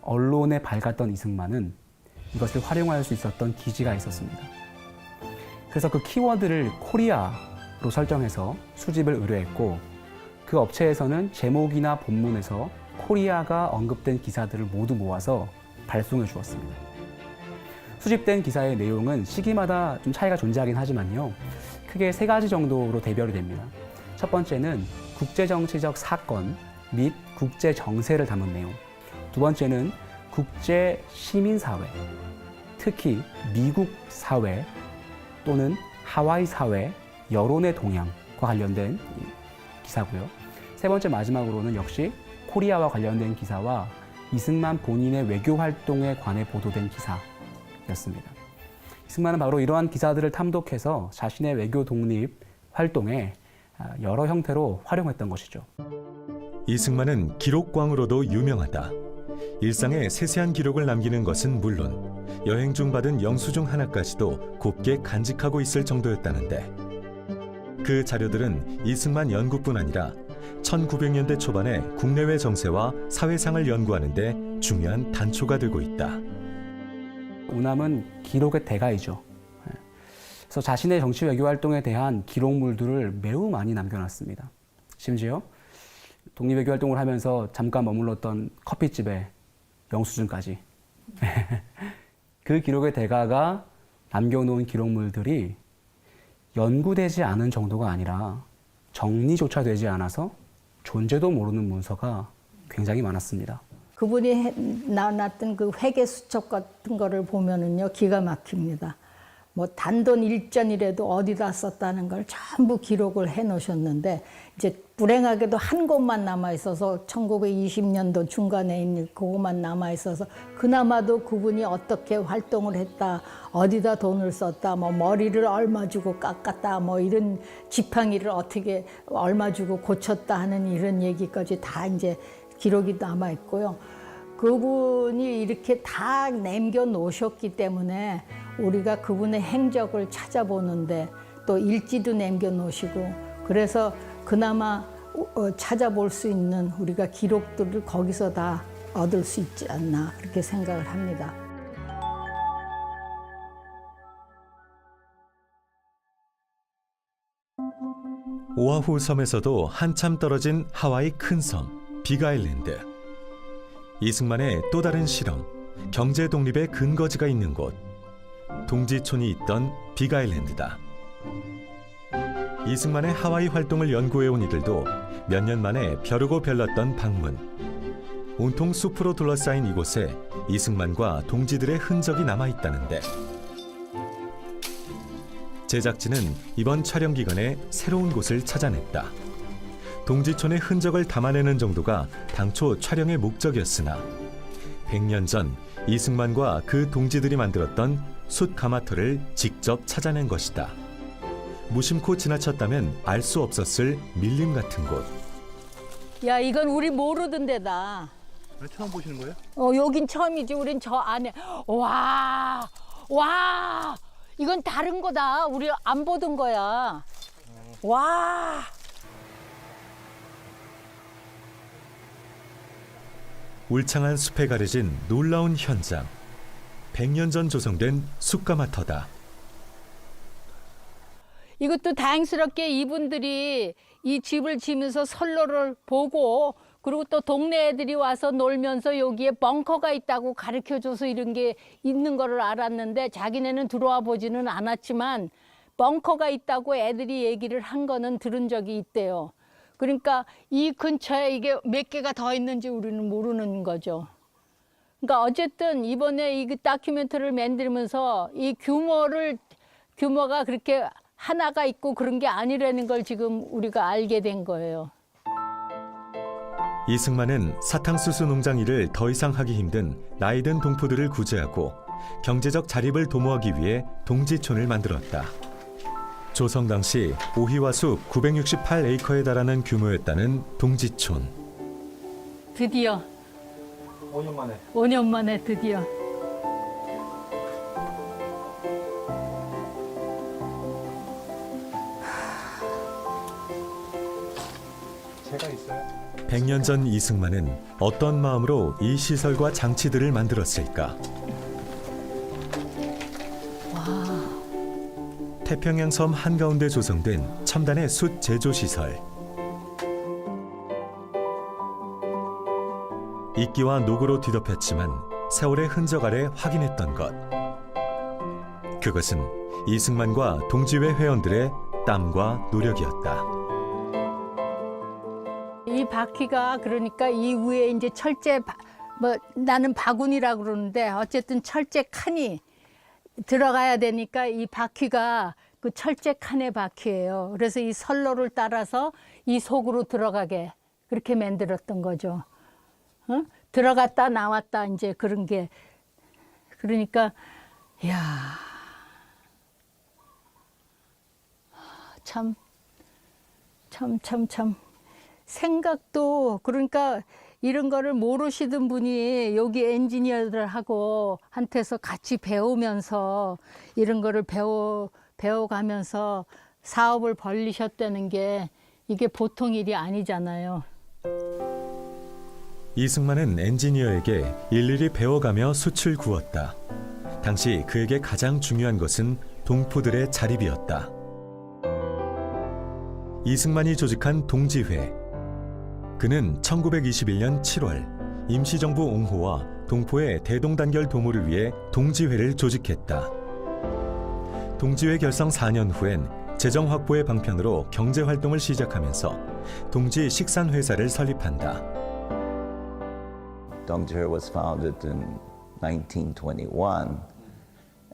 언론에 밝았던 이승만은 이것을 활용할 수 있었던 기지가 있었습니다. 그래서 그 키워드를 코리아로 설정해서 수집을 의뢰했고 그 업체에서는 제목이나 본문에서 코리아가 언급된 기사들을 모두 모아서 발송해 주었습니다. 수집된 기사의 내용은 시기마다 좀 차이가 존재하긴 하지만요. 크게 3가지 정도로 대별이 됩니다. 첫 번째는 국제정치적 사건 및 국제정세를 담은 내용. 두 번째는 국제 시민사회, 특히 미국 사회 또는 하와이 사회 여론의 동향과 관련된 기사고요. 세 번째 마지막으로는 역시 코리아와 관련된 기사와 이승만 본인의 외교 활동에 관해 보도된 기사였습니다. 이승만은 바로 이러한 기사들을 탐독해서 자신의 외교 독립 활동에 여러 형태로 활용했던 것이죠. 이승만은 기록광으로도 유명하다. 일상의 세세한 기록을 남기는 것은 물론 여행 중 받은 영수증 하나까지도 곱게 간직하고 있을 정도였다는데 그 자료들은 이승만 연구뿐 아니라 1900년대 초반에 국내외 정세와 사회상을 연구하는 데 중요한 단초가 되고 있다. 우남은 기록의 대가이죠. 그래서 자신의 정치 외교 활동에 대한 기록물들을 매우 많이 남겨놨습니다. 심지어 독립외교 활동을 하면서 잠깐 머물렀던 커피집에 영수증까지. 그 기록의 대가가 남겨놓은 기록물들이 연구되지 않은 정도가 아니라 정리조차 되지 않아서 존재도 모르는 문서가 굉장히 많았습니다. 그분이 나눴던 그 회계 수첩 같은 거를 보면은요, 기가 막힙니다. 뭐 단돈 일전이라도 어디다 썼다는 걸 전부 기록을 해 놓으셨는데 이제 불행하게도 한 곳만 남아 있어서 1920년도 중간에 있는 그것만 남아 있어서 그나마도 그분이 어떻게 활동을 했다, 어디다 돈을 썼다, 뭐 머리를 얼마 주고 깎았다, 뭐 이런 지팡이를 어떻게 얼마 주고 고쳤다 하는 이런 얘기까지 다 이제 기록이 남아 있고요. 그분이 이렇게 다 남겨 놓으셨기 때문에 우리가 그분의 행적을 찾아보는데 또 일지도 남겨 놓으시고 그래서 그나마 찾아볼 수 있는 우리가 기록들을 거기서 다 얻을 수 있지 않나 그렇게 생각을 합니다. 오아후 섬에서도 한참 떨어진 하와이 큰 섬 빅아일랜드. 이승만의 또 다른 실험, 경제 독립의 근거지가 있는 곳, 동지촌이 있던 빅아일랜드다. 이승만의 하와이 활동을 연구해온 이들도 몇 년 만에 벼르고 별났던 방문. 온통 숲으로 둘러싸인 이곳에 이승만과 동지들의 흔적이 남아있다는데 제작진은 이번 촬영 기간에 새로운 곳을 찾아냈다. 동지촌의 흔적을 담아내는 정도가 당초 촬영의 목적이었으나 100년 전 이승만과 그 동지들이 만들었던 숯 가마터를 직접 찾아낸 것이다. 무심코 지나쳤다면 알 수 없었을 밀림 같은 곳. 야, 이건 우리 모르던 데다. 처음 보시는 거예요? 여긴 처음이지. 우린 저 안에. 와, 이건 다른 거다. 우리 안 보던 거야. 와. 울창한 숲에 가려진 놀라운 현장. 100년 전 조성된 숯가마터다. 이것도 다행스럽게 이분들이 이 집을 지면서 선로를 보고 그리고 또 동네 애들이 와서 놀면서 여기에 벙커가 있다고 가르쳐줘서 이런 게 있는 거를 알았는데 자기네는 들어와 보지는 않았지만 벙커가 있다고 애들이 얘기를 한 거는 들은 적이 있대요. 그러니까 이 근처에 이게 몇 개가 더 있는지 우리는 모르는 거죠. 그러니까 어쨌든 이번에 이 다큐멘터리를 만들면서 이 규모가 그렇게 하나가 있고 그런 게 아니라는 걸 지금 우리가 알게 된 거예요. 이승만은 사탕수수 농장 일을 더 이상 하기 힘든 나이든 동포들을 구제하고 경제적 자립을 도모하기 위해 동지촌을 만들었다. 조성 당시 오희와 숲 968에이커에 달하는 규모였다는 동지촌. 드디어 5년 만에 드디어. 제가 있어요. 100년 전 이승만은 어떤 마음으로 이 시설과 장치들을 만들었을까? 태평양 섬 한가운데 조성된 첨단의 숯 제조 시설. 이끼와 녹으로 뒤덮였지만 세월의 흔적 아래 확인했던 것. 그것은 이승만과 동지회 회원들의 땀과 노력이었다. 이 바퀴가 그러니까 이 위에 이제 철제 나는 바구니라 그러는데 어쨌든 철제 칸이 들어가야 되니까 이 바퀴가 그 철제 칸의 바퀴예요. 그래서 이 선로를 따라서 이 속으로 들어가게 그렇게 만들었던 거죠. 어? 들어갔다 나왔다 이제 그런 게 그러니까 야 참 생각도 그러니까 이런 거를 모르시던 분이 여기 엔지니어들하고 한테서 같이 배우면서 이런 거를 배워가면서 사업을 벌리셨다는 게 이게 보통 일이 아니잖아요. 이승만은 엔지니어에게 일일이 배워가며 숯을 구웠다. 당시 그에게 가장 중요한 것은 동포들의 자립이었다. 이승만이 조직한 동지회. 그는 1921년 7월 임시정부 옹호와 동포의 대동단결 도모를 위해 동지회를 조직했다. 동지회 결성 4년 후엔 재정 확보의 방편으로 경제활동을 시작하면서 동지 식산회사를 설립한다. Dongjihe was founded in 1921,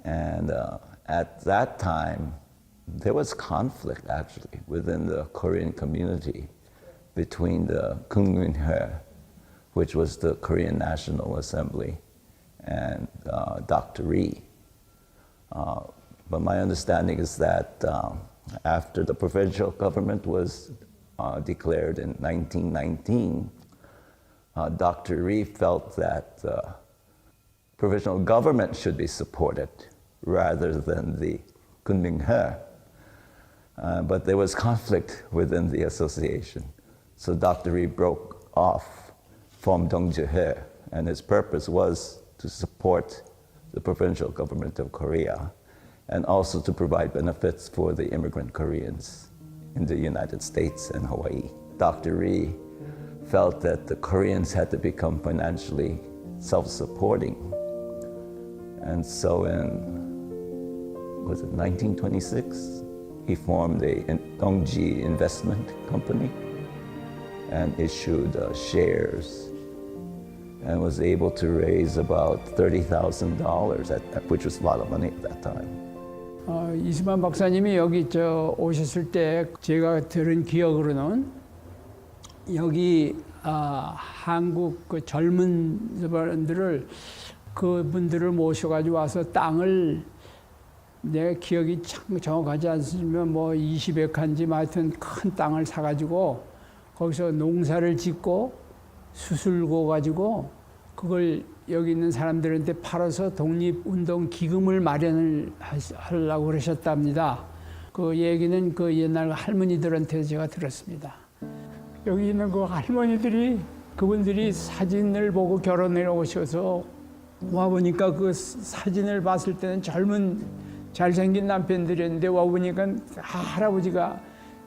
and at that time there was conflict actually within the Korean community between the Kungminhe, which was the Korean National Assembly, and Dr. Ri. But my understanding is that after the provincial government was declared in 1919, Dr. Ri felt that provisional government should be supported rather than the Kunminghe. But there was conflict within the association. So Dr. Ri broke off from Dongjihe, and his purpose was to support the provincial government of Korea and also to provide benefits for the immigrant Koreans in the United States and Hawaii. Dr. Ri felt that the Koreans had to become financially self-supporting. And so in, was it 1926? He formed a Dongji Investment Company and issued shares and was able to raise about $30,000, which was a lot of money at that time. 이승만 박사님이 여기 오셨을 때 제가 들은 기억으로는 여기 한국 그 젊은 사람들을 그분들을 모셔가지고 와서 땅을 내 기억이 참 정확하지 않으면 뭐 20에칸지 하여튼 큰 땅을 사가지고 거기서 농사를 짓고 수술고 가지고 그걸 여기 있는 사람들한테 팔아서 독립운동 기금을 마련을 하려고 그러셨답니다. 그 얘기는 그 옛날 할머니들한테 제가 들었습니다. 여기 있는 그 할머니들이 그분들이 사진을 보고 결혼해 오셔서 와보니까 그 사진을 봤을 때는 젊은 잘생긴 남편들이었는데 와보니까 할아버지가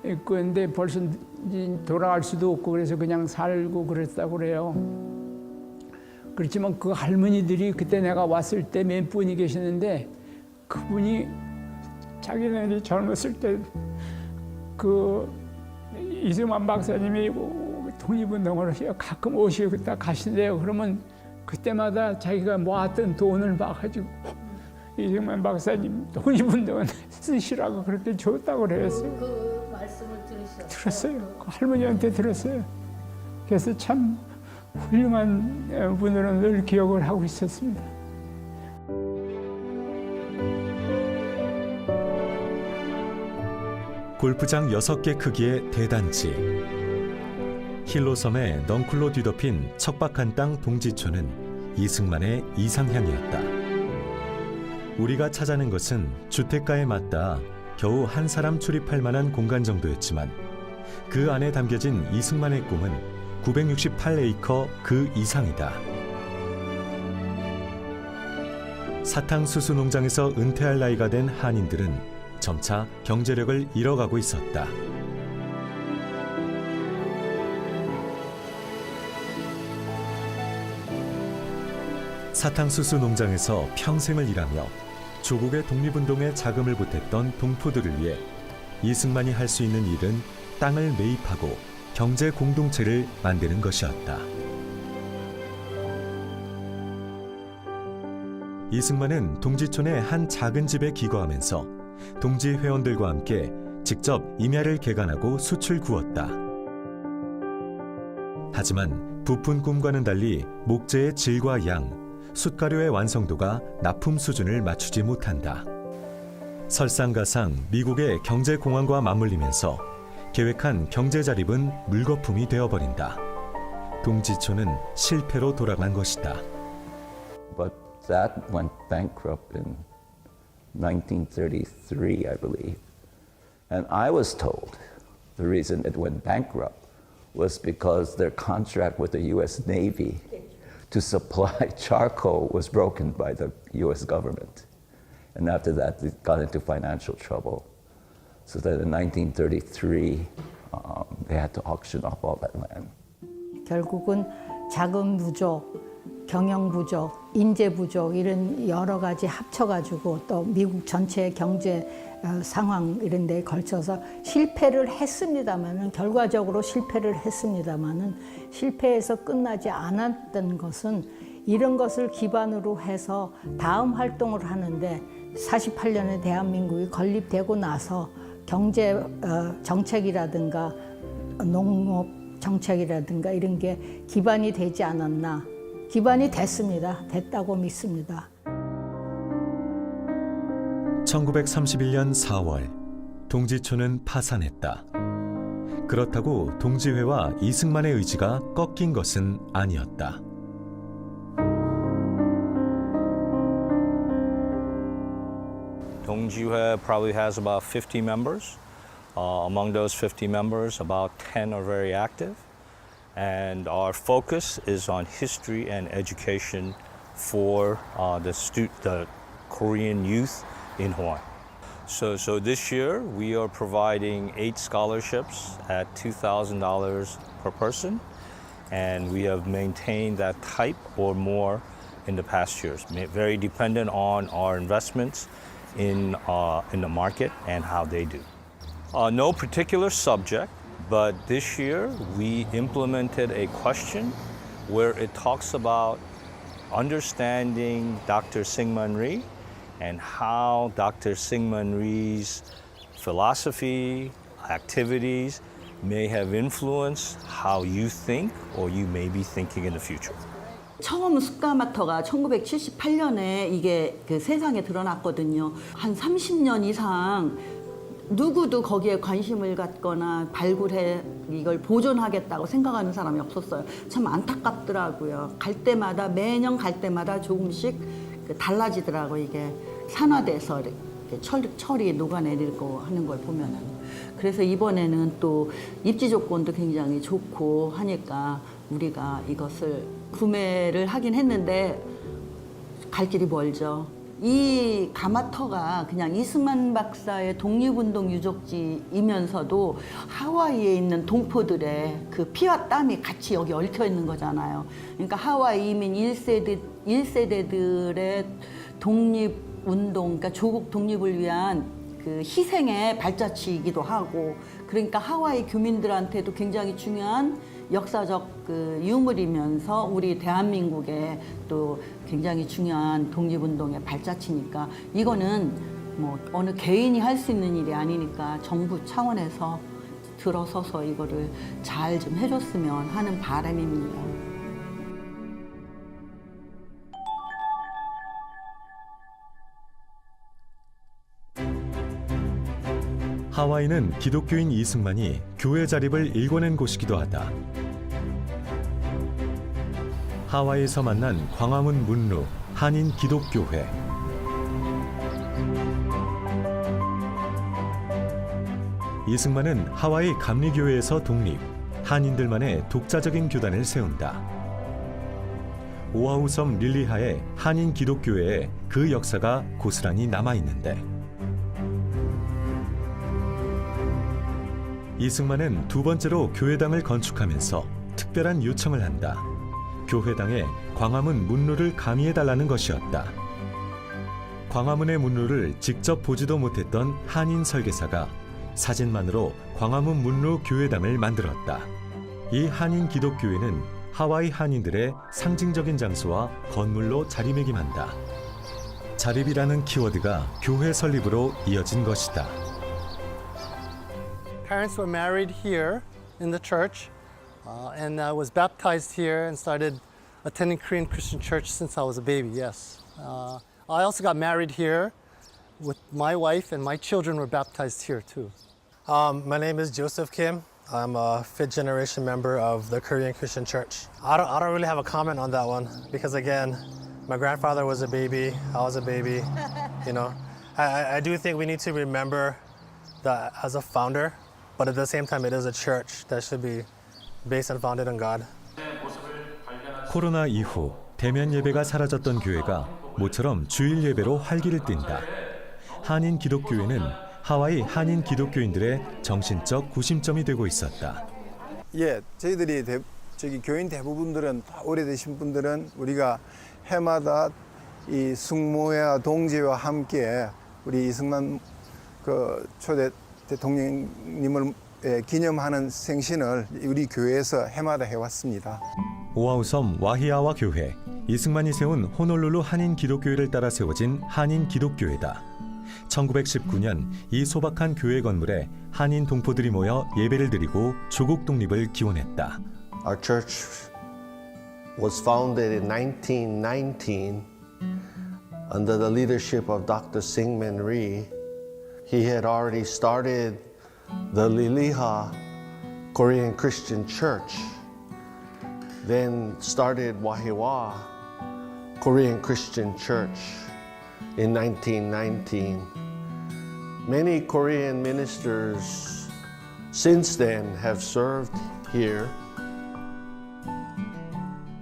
있고 근데 벌써 이제 돌아갈 수도 없고 그래서 그냥 살고 그랬다고 그래요. 그렇지만 그 할머니들이 그때 내가 왔을 때 몇 분이 계셨는데 그분이 자기네들이 젊었을 때 그 이승만 박사님이 독립운동을 가끔 오시고 가신대요. 그러면 그때마다 자기가 모았던 돈을 봐가지고 이승만 박사님 독립운동은 쓰시라고 그렇게 줬다고 그랬어요. 그 말씀을 들으셨어요? 들었어요. 그 할머니한테 들었어요. 그래서 참 훌륭한 분으로 늘 기억을 하고 있었습니다. 골프장 6개 크기의 대단지, 힐로섬에 넝쿨로 뒤덮인 척박한 땅 동지초는 이승만의 이상향이었다. 우리가 찾아낸 것은 주택가에 맞닿아 겨우 한 사람 출입할 만한 공간 정도였지만 그 안에 담겨진 이승만의 꿈은 968에이커 그 이상이다. 사탕수수 농장에서 은퇴할 나이가 된 한인들은 점차 경제력을 잃어가고 있었다. 사탕수수 농장에서 평생을 일하며 조국의 독립운동에 자금을 보탰던 동포들을 위해 이승만이 할 수 있는 일은 땅을 매입하고 경제 공동체를 만드는 것이었다. 이승만은 동지촌의 한 작은 집에 기거하면서 동지 회원들과 함께 직접 임야를 개간하고 숯을 구웠다. 하지만 부푼 꿈과는 달리 목재의 질과 양, 숯가루의 완성도가 납품 수준을 맞추지 못한다. 설상가상 미국의 경제공황과 맞물리면서 계획한 경제 자립은 물거품이 되어버린다. 동지초는 실패로 돌아간 것이다. But that went bankrupt in 1933, I believe. And I was told the reason it went bankrupt was because their contract with the U.S. Navy to supply charcoal was broken by the U.S. government. And after that, they got into financial trouble. So that in 1933, they had to auction off all that land. 결국은 자금 부족, 경영 부족, 인재 부족 이런 여러 가지 합쳐가지고 또 미국 전체 경제 상황 이런 데에 걸쳐서 실패를 했습니다마는 결과적으로 실패를 했습니다마는 실패해서 끝나지 않았던 것은 이런 것을 기반으로 해서 다음 활동을 하는데 48년에 대한민국이 건립되고 나서 경제 정책이라든가 농업 정책이라든가 이런 게 기반이 되지 않았나. 기반이 됐습니다. 됐다고 믿습니다. 1931년 4월, 동지초는 파산했다. 그렇다고 동지회와 이승만의 의지가 꺾인 것은 아니었다. 동지회 probably has about 50 members. Among those 50 members, about 10 are very active. And our focus is on history and education for the Korean youth in Hawaii. So this year we are providing 8 scholarships at $2,000 per person, and we have maintained that type or more in the past years. Very dependent on our investments in the market and how they do. No particular subject. But this year, we implemented a question where it talks about understanding Dr. Syngman Rhee and how Dr. Syngman Rhee's philosophy, activities may have influenced how you think or you may be thinking in the future. 처음 숫가마터가 1978년에 이게 그 세상에 드러났거든요. 한 30년 이상 누구도 거기에 관심을 갖거나 발굴해 이걸 보존하겠다고 생각하는 사람이 없었어요. 참 안타깝더라고요. 갈 때마다 매년 갈 때마다 조금씩 달라지더라고. 이게 산화돼서 이렇게 철이 녹아내리고 하는 걸 보면은. 그래서 이번에는 또 입지 조건도 굉장히 좋고 하니까 우리가 이것을 구매를 하긴 했는데 갈 길이 멀죠. 이 가마터가 그냥 이승만 박사의 독립운동 유적지이면서도 하와이에 있는 동포들의 그 피와 땀이 같이 여기 얽혀 있는 거잖아요. 그러니까 하와이 이민 1세대들의 독립운동, 그러니까 조국 독립을 위한 그 희생의 발자취이기도 하고, 그러니까 하와이 교민들한테도 굉장히 중요한 역사적 그 유물이면서 우리 대한민국의 또 굉장히 중요한 독립운동의 발자취니까 이거는 뭐 어느 개인이 할 수 있는 일이 아니니까 정부 차원에서 들어서서 이거를 잘 좀 해줬으면 하는 바람입니다. 하와이는 기독교인 이승만이 교회 자립을 일궈낸 곳이기도 하다. 하와이에서 만난 광화문 문루 한인 기독교회. 이승만은 하와이 감리교회에서 독립, 한인들만의 독자적인 교단을 세운다. 오아후 섬 릴리하의 한인 기독교회에 그 역사가 고스란히 남아있는데, 이승만은 두 번째로 교회당을 건축하면서 특별한 요청을 한다. 교회당에 광화문 문루를 가미해달라는 것이었다. 광화문의 문루를 직접 보지도 못했던 한인 설계사가 사진만으로 광화문 문루 교회당을 만들었다. 이 한인 기독교회는 하와이 한인들의 상징적인 장소와 건물로 자리매김한다. 자립이라는 키워드가 교회 설립으로 이어진 것이다. Parents were married here in the church, and I was baptized here and started attending Korean Christian Church since I was a baby, yes. I also got married here with my wife, and my children were baptized here too. My name is Joseph Kim. I'm a fifth generation member of the Korean Christian Church. I don't really have a comment on that one because again, my grandfather was a baby, I was a baby, you know. I do think we need to remember that as a founder, but at the same time, it is a church that should be based and founded on God. 코로나 이후 대면 예배가 사라졌던 교회가 모처럼 주일 예배로 활기를 띈다. 한인 기독교회는 하와이 한인 기독교인들의 정신적 구심점이 되고 있었다. 예, 저희들이 교인 대부분들은 오래되신 분들은 우리가 해마다 이 숙모회와 동지와 함께 우리 이승만 그 초대 대통령님을 기념하는 생신을 우리 교회에서 해마다 해왔습니다. 오아후 섬 와히아와 교회, 이승만이 세운 호놀룰루 한인 기독교회를 따라 세워진 한인 기독교회다. 1919년 이 소박한 교회 건물에 한인 동포들이 모여 예배를 드리고 조국 독립을 기원했다. Our church was founded in 1919 under the leadership of Dr. Syngman Rhee. He had already started the Liliha Korean Christian Church, then started Wahiwa Korean Christian Church in 1919. Many Korean ministers since then have served here.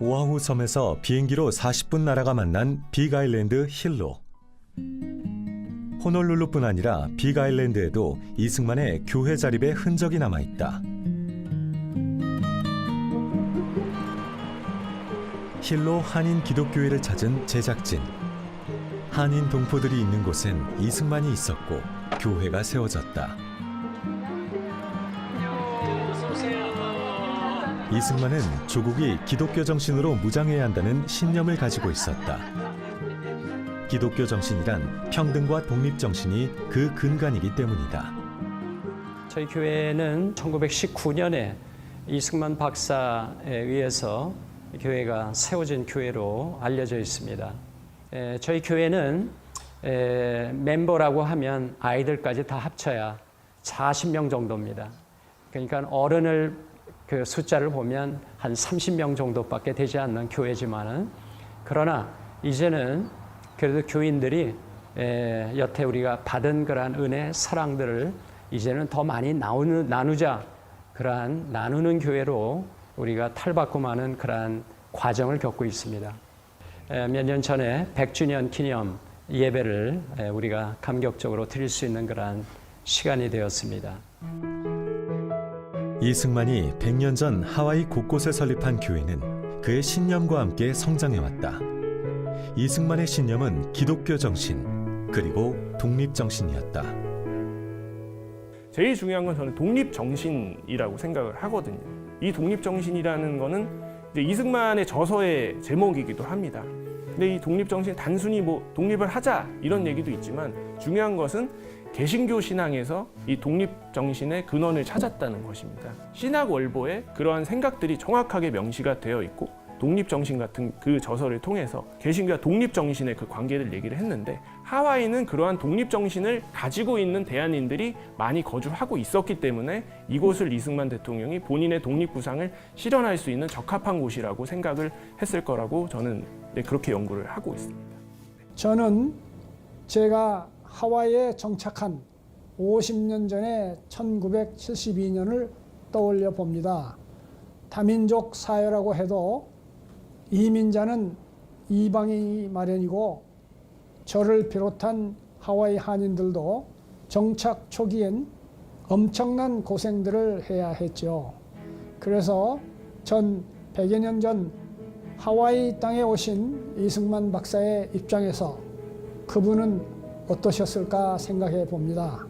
오아후 섬에서 비행기로 40분 나라가 만난 빅아일랜드 힐로. 호놀룰루뿐 아니라 빅아일랜드에도 이승만의 교회 자립의 흔적이 남아있다. 힐로 한인 기독교회를 찾은 제작진. 한인 동포들이 있는 곳엔 이승만이 있었고 교회가 세워졌다. 이승만은 조국이 기독교 정신으로 무장해야 한다는 신념을 가지고 있었다. 기독교 정신이란 평등과 독립 정신이 그 근간이기 때문이다. 저희 교회는 1919년에 이승만 박사에 의해서 교회가 세워진 교회로 알려져 있습니다. 저희 교회는 멤버라고 하면 아이들까지 다 합쳐야 40명 정도입니다. 그러니까 어른을 그 숫자를 보면 한 30명 정도밖에 되지 않는 교회지만은, 그러나 이제는 그래도 교인들이 여태 우리가 받은 그러한 은혜, 사랑들을 이제는 더 많이 나누자, 그러한 나누는 교회로 우리가 탈바꿈 하는 그러한 과정을 겪고 있습니다. 몇 년 전에 100주년 기념 예배를 우리가 감격적으로 드릴 수 있는 그러한 시간이 되었습니다. 이승만이 100년 전 하와이 곳곳에 설립한 교회는 그의 신념과 함께 성장해왔다. 이승만의 신념은 기독교 정신, 그리고 독립 정신이었다. 제일 중요한 건 저는 독립 정신이라고 생각을 하거든요. 이 독립 정신이라는 거는 이제 이승만의 저서의 제목이기도 합니다. 근데 이 독립 정신 단순히 뭐 독립을 하자 이런 얘기도 있지만 중요한 것은 개신교 신앙에서 이 독립 정신의 근원을 찾았다는 것입니다. 신학 월보에 그러한 생각들이 정확하게 명시가 되어 있고 독립 정신 같은 그 저서를 통해서 개신교와 독립 정신의 그 관계를 얘기를 했는데 하와이는 그러한 독립 정신을 가지고 있는 대한인들이 많이 거주하고 있었기 때문에 이곳을 이승만 대통령이 본인의 독립 구상을 실현할 수 있는 적합한 곳이라고 생각을 했을 거라고 저는 그렇게 연구를 하고 있습니다. 저는 제가 하와이에 정착한 50년 전에 1972년을 떠올려 봅니다. 다민족 사회라고 해도 이민자는 이방인이 마련이고 저를 비롯한 하와이 한인들도 정착 초기엔 엄청난 고생들을 해야 했죠. 그래서 전 100여 년 전 하와이 땅에 오신 이승만 박사의 입장에서 그분은 어떠셨을까 생각해 봅니다.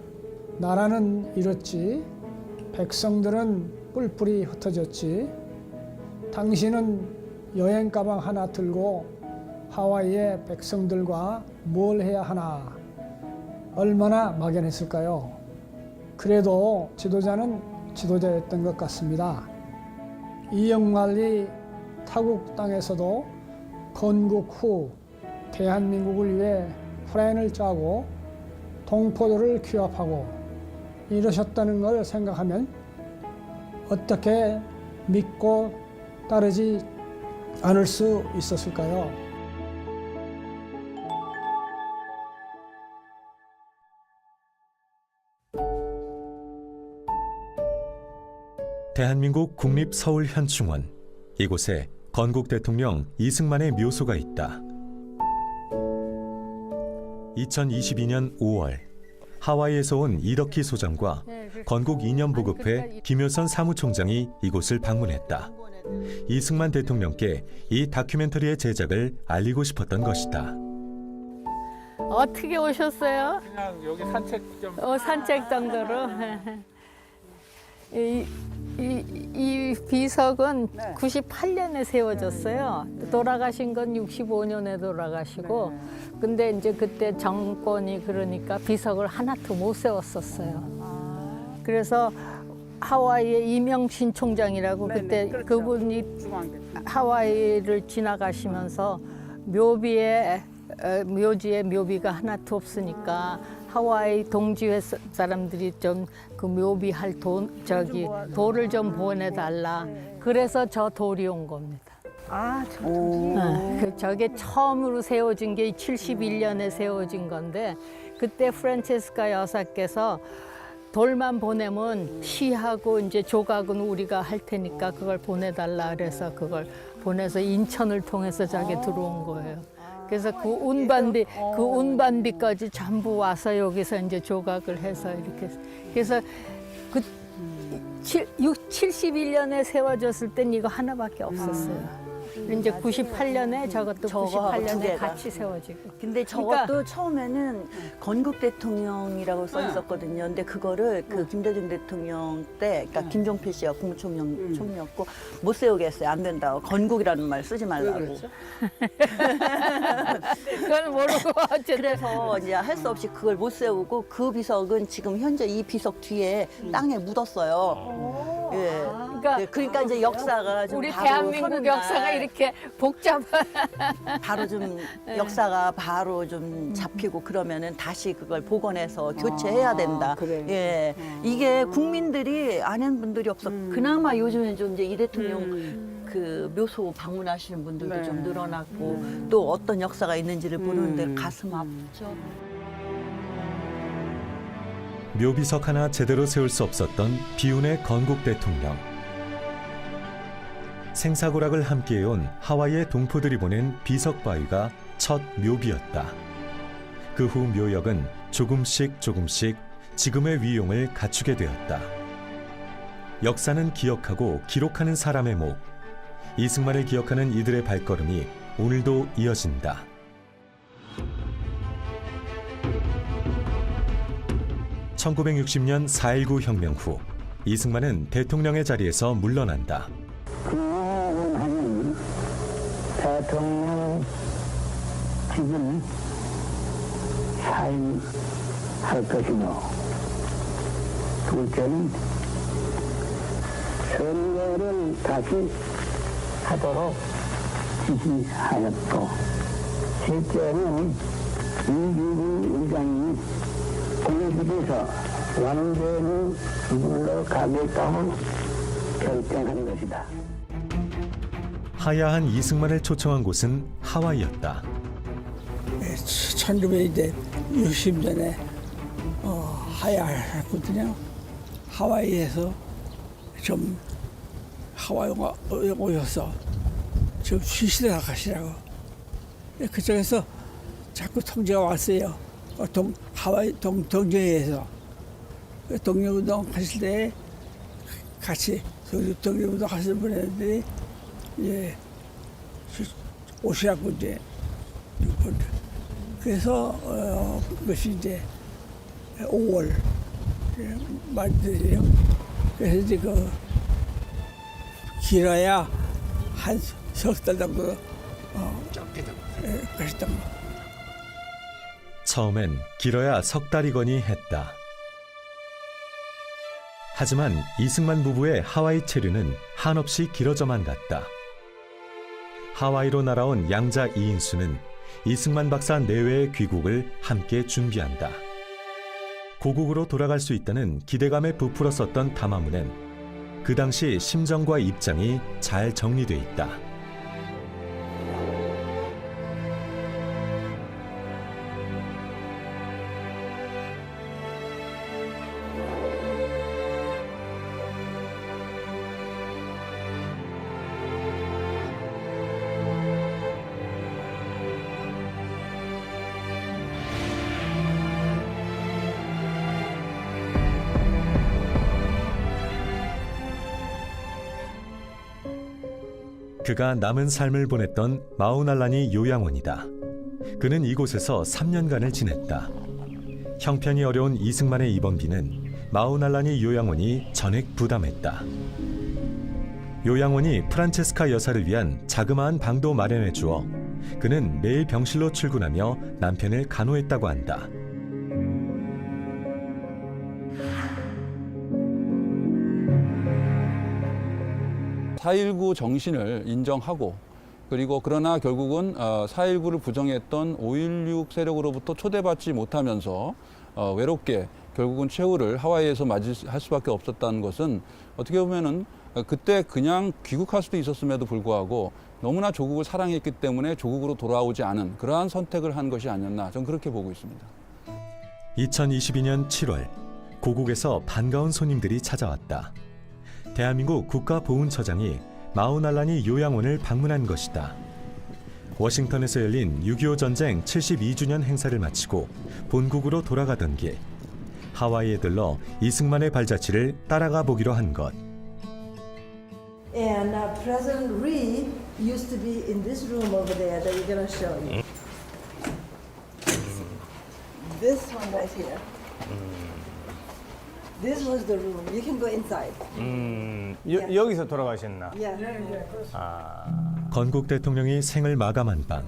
나라는 이렇지, 백성들은 뿔뿔이 흩어졌지, 당신은 여행 가방 하나 들고 하와이의 백성들과 뭘 해야 하나, 얼마나 막연했을까요? 그래도 지도자는 지도자였던 것 같습니다. 이영만리 타국 땅에서도 건국 후 대한민국을 위해 플랜을 짜고 동포들을 규합하고 이러셨다는 걸 생각하면 어떻게 믿고 따르지 않을 수 있었을까요? 대한민국 국립서울현충원. 이곳에 건국 대통령 이승만의 묘소가 있다. 2022년 5월 하와이에서 온 이덕희 소장과 건국 이념보급회 김효선 사무총장이 이곳을 방문했다. 이승만 대통령께 이 다큐멘터리의 제작을 알리고 싶었던 것이다. 어떻게 오셨어요? 그냥 여기 산책 좀. 산책 정도로. 이 비석은 98년에 세워졌어요. 돌아가신 건 65년에 돌아가시고, 근데 이제 그때 정권이 그러니까 비석을 하나도 못 세웠었어요. 그래서 하와이의 이명신 총장이라고 그때 그분이 하와이를 지나가시면서 묘지에 묘비가 하나도 없으니까 하와이 동지회 사람들이 좀 그 묘비할 돌을 좀 보내달라. 그래서 저 돌이 온 겁니다. 아, 저 저게 처음으로 세워진 게 71년에 세워진 건데 그때 프란체스카 여사께서 돌만 보내면 시하고 이제 조각은 우리가 할 테니까 그걸 보내달라 그래서 그걸 보내서 인천을 통해서 저게 들어온 거예요. 그래서 그 운반비까지 전부 와서 여기서 이제 조각을 해서 이렇게. 그래서 그 71년에 세워졌을 땐 이거 하나밖에 없었어요. 이제 98년에 저것도 98년에 같이 세워지고. 근데 저것도 처음에는 건국 대통령이라고 써 있었거든요. 근데 그거를 그 김대중 대통령 때, 그러니까 김종필 씨가 국무총리였고 못 세우겠어요. 안 된다고. 건국이라는 말 쓰지 말라고. 그건 모르고 어쨌든. 그래서 이제 할 수 없이 그걸 못 세우고 그 비석은 지금 현재 이 비석 뒤에 땅에 묻었어요. 예. 그러니까 이제 역사가 좀 우리 바로 대한민국 역사가 이렇게 복잡한. 바로 좀 역사가 바로 좀 잡히고 그러면은 다시 그걸 복원해서 교체해야 된다. 예, 이게 국민들이 아는 분들이 없어. 그나마 요즘에 좀 이제 이 대통령 그 묘소 방문하시는 분들도 좀 늘어났고 또 어떤 역사가 있는지를 보는데 가슴 아프죠. 묘비석 하나 제대로 세울 수 없었던 비운의 건국 대통령. 생사고락을 함께해온 하와이의 동포들이 보낸 비석 바위가 첫 묘비였다. 그 후 묘역은 조금씩 지금의 위용을 갖추게 되었다. 역사는 기억하고 기록하는 사람의 목. 이승만을 기억하는 이들의 발걸음이 오늘도 이어진다. (1960년) 4.19 혁명 후 이승만은 대통령의 자리에서 물러난다. 그는 대통령 직은 사임할 것이며, 둘째는 선거를 다시 하도록 지시하였고, 셋째는 이규근 의장이 공식에서 완전히 물러가겠다고 결정한 것이다. 하야한 이승만을 초청한 곳은 하와이였다. 1960년에 하야했거든요. 하와이에서 좀 하와이 오셔서 좀 쉬시다 가시라고. 그쪽에서 자꾸 통지가 왔어요. 하와이 동정회에서 독립운동 하실 때 같이 독립운동 하시는 분들이 오시라고 이제. 그래서 그것이 이제 5월 말들이에요. 그래서 이제 길어야 한 석 달 정도 가셨던 거. 처음엔 길어야 석 달이거니 했다. 하지만 이승만 부부의 하와이 체류는 한없이 길어져만 갔다. 하와이로 날아온 양자 이인수는 이승만 박사 내외의 귀국을 함께 준비한다. 고국으로 돌아갈 수 있다는 기대감에 부풀어 썼던 담화문엔 그 당시 심정과 입장이 잘 정리돼 있다. 그가 남은 삶을 보냈던 마우날라니 요양원이다. 그는 이곳에서 3년간을 지냈다. 형편이 어려운 이승만의 입원비는 마우날라니 요양원이 전액 부담했다. 요양원이 프란체스카 여사를 위한 자그마한 방도 마련해 주어 그는 매일 병실로 출근하며 남편을 간호했다고 한다. 4.19 정신을 인정하고, 그리고 그러나 결국은 4.19를 부정했던 5.16 세력으로부터 초대받지 못하면서 외롭게 결국은 최후를 하와이에서 맞이할 수밖에 없었다는 것은 어떻게 보면은 그때 그냥 귀국할 수도 있었음에도 불구하고 너무나 조국을 사랑했기 때문에 조국으로 돌아오지 않은 그러한 선택을 한 것이 아니었나, 저는 그렇게 보고 있습니다. 2022년 7월 고국에서 반가운 손님들이 찾아왔다. 대한민국 국가보훈처장이 마우날라니 요양원을 방문한 것이다. 워싱턴에서 열린 6.25 전쟁 72주년 행사를 마치고 본국으로 돌아가던 길, 하와이에 들러 이승만의 발자취를 따라가 보기로 한 것. And President Rhee used to be in this room over there that we're going to show you. This one right here. This was the room. You can go inside. 여기서 돌아가셨나? Yeah. 건국 대통령이 생을 마감한 밤,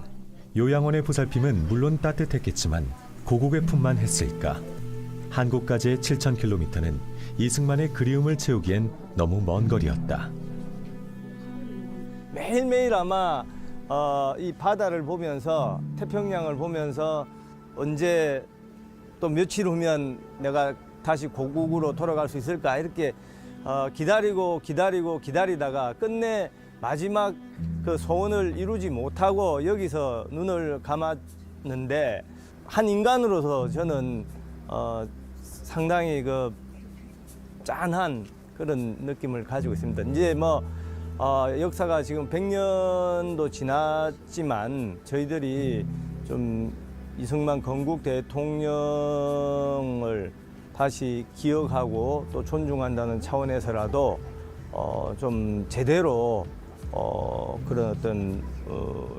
요양원의 보살핌은 물론 따뜻했겠지만 고국의 품만 했을까? 한국까지의 7,000km는 이승만의 그리움을 채우기엔 너무 먼 거리였다. 매일매일 아마 이 바다를 보면서, 태평양을 보면서 언제 또 며칠 후면 내가 다시 고국으로 돌아갈 수 있을까, 이렇게 기다리다가 끝내 마지막 그 소원을 이루지 못하고 여기서 눈을 감았는데, 한 인간으로서 저는 상당히 그 짠한 그런 느낌을 가지고 있습니다. 이제 역사가 지금 100년도 지났지만 저희들이 좀 이승만 건국 대통령을 다시 기억하고 또 존중한다는 차원에서라도 좀 제대로 그런 어떤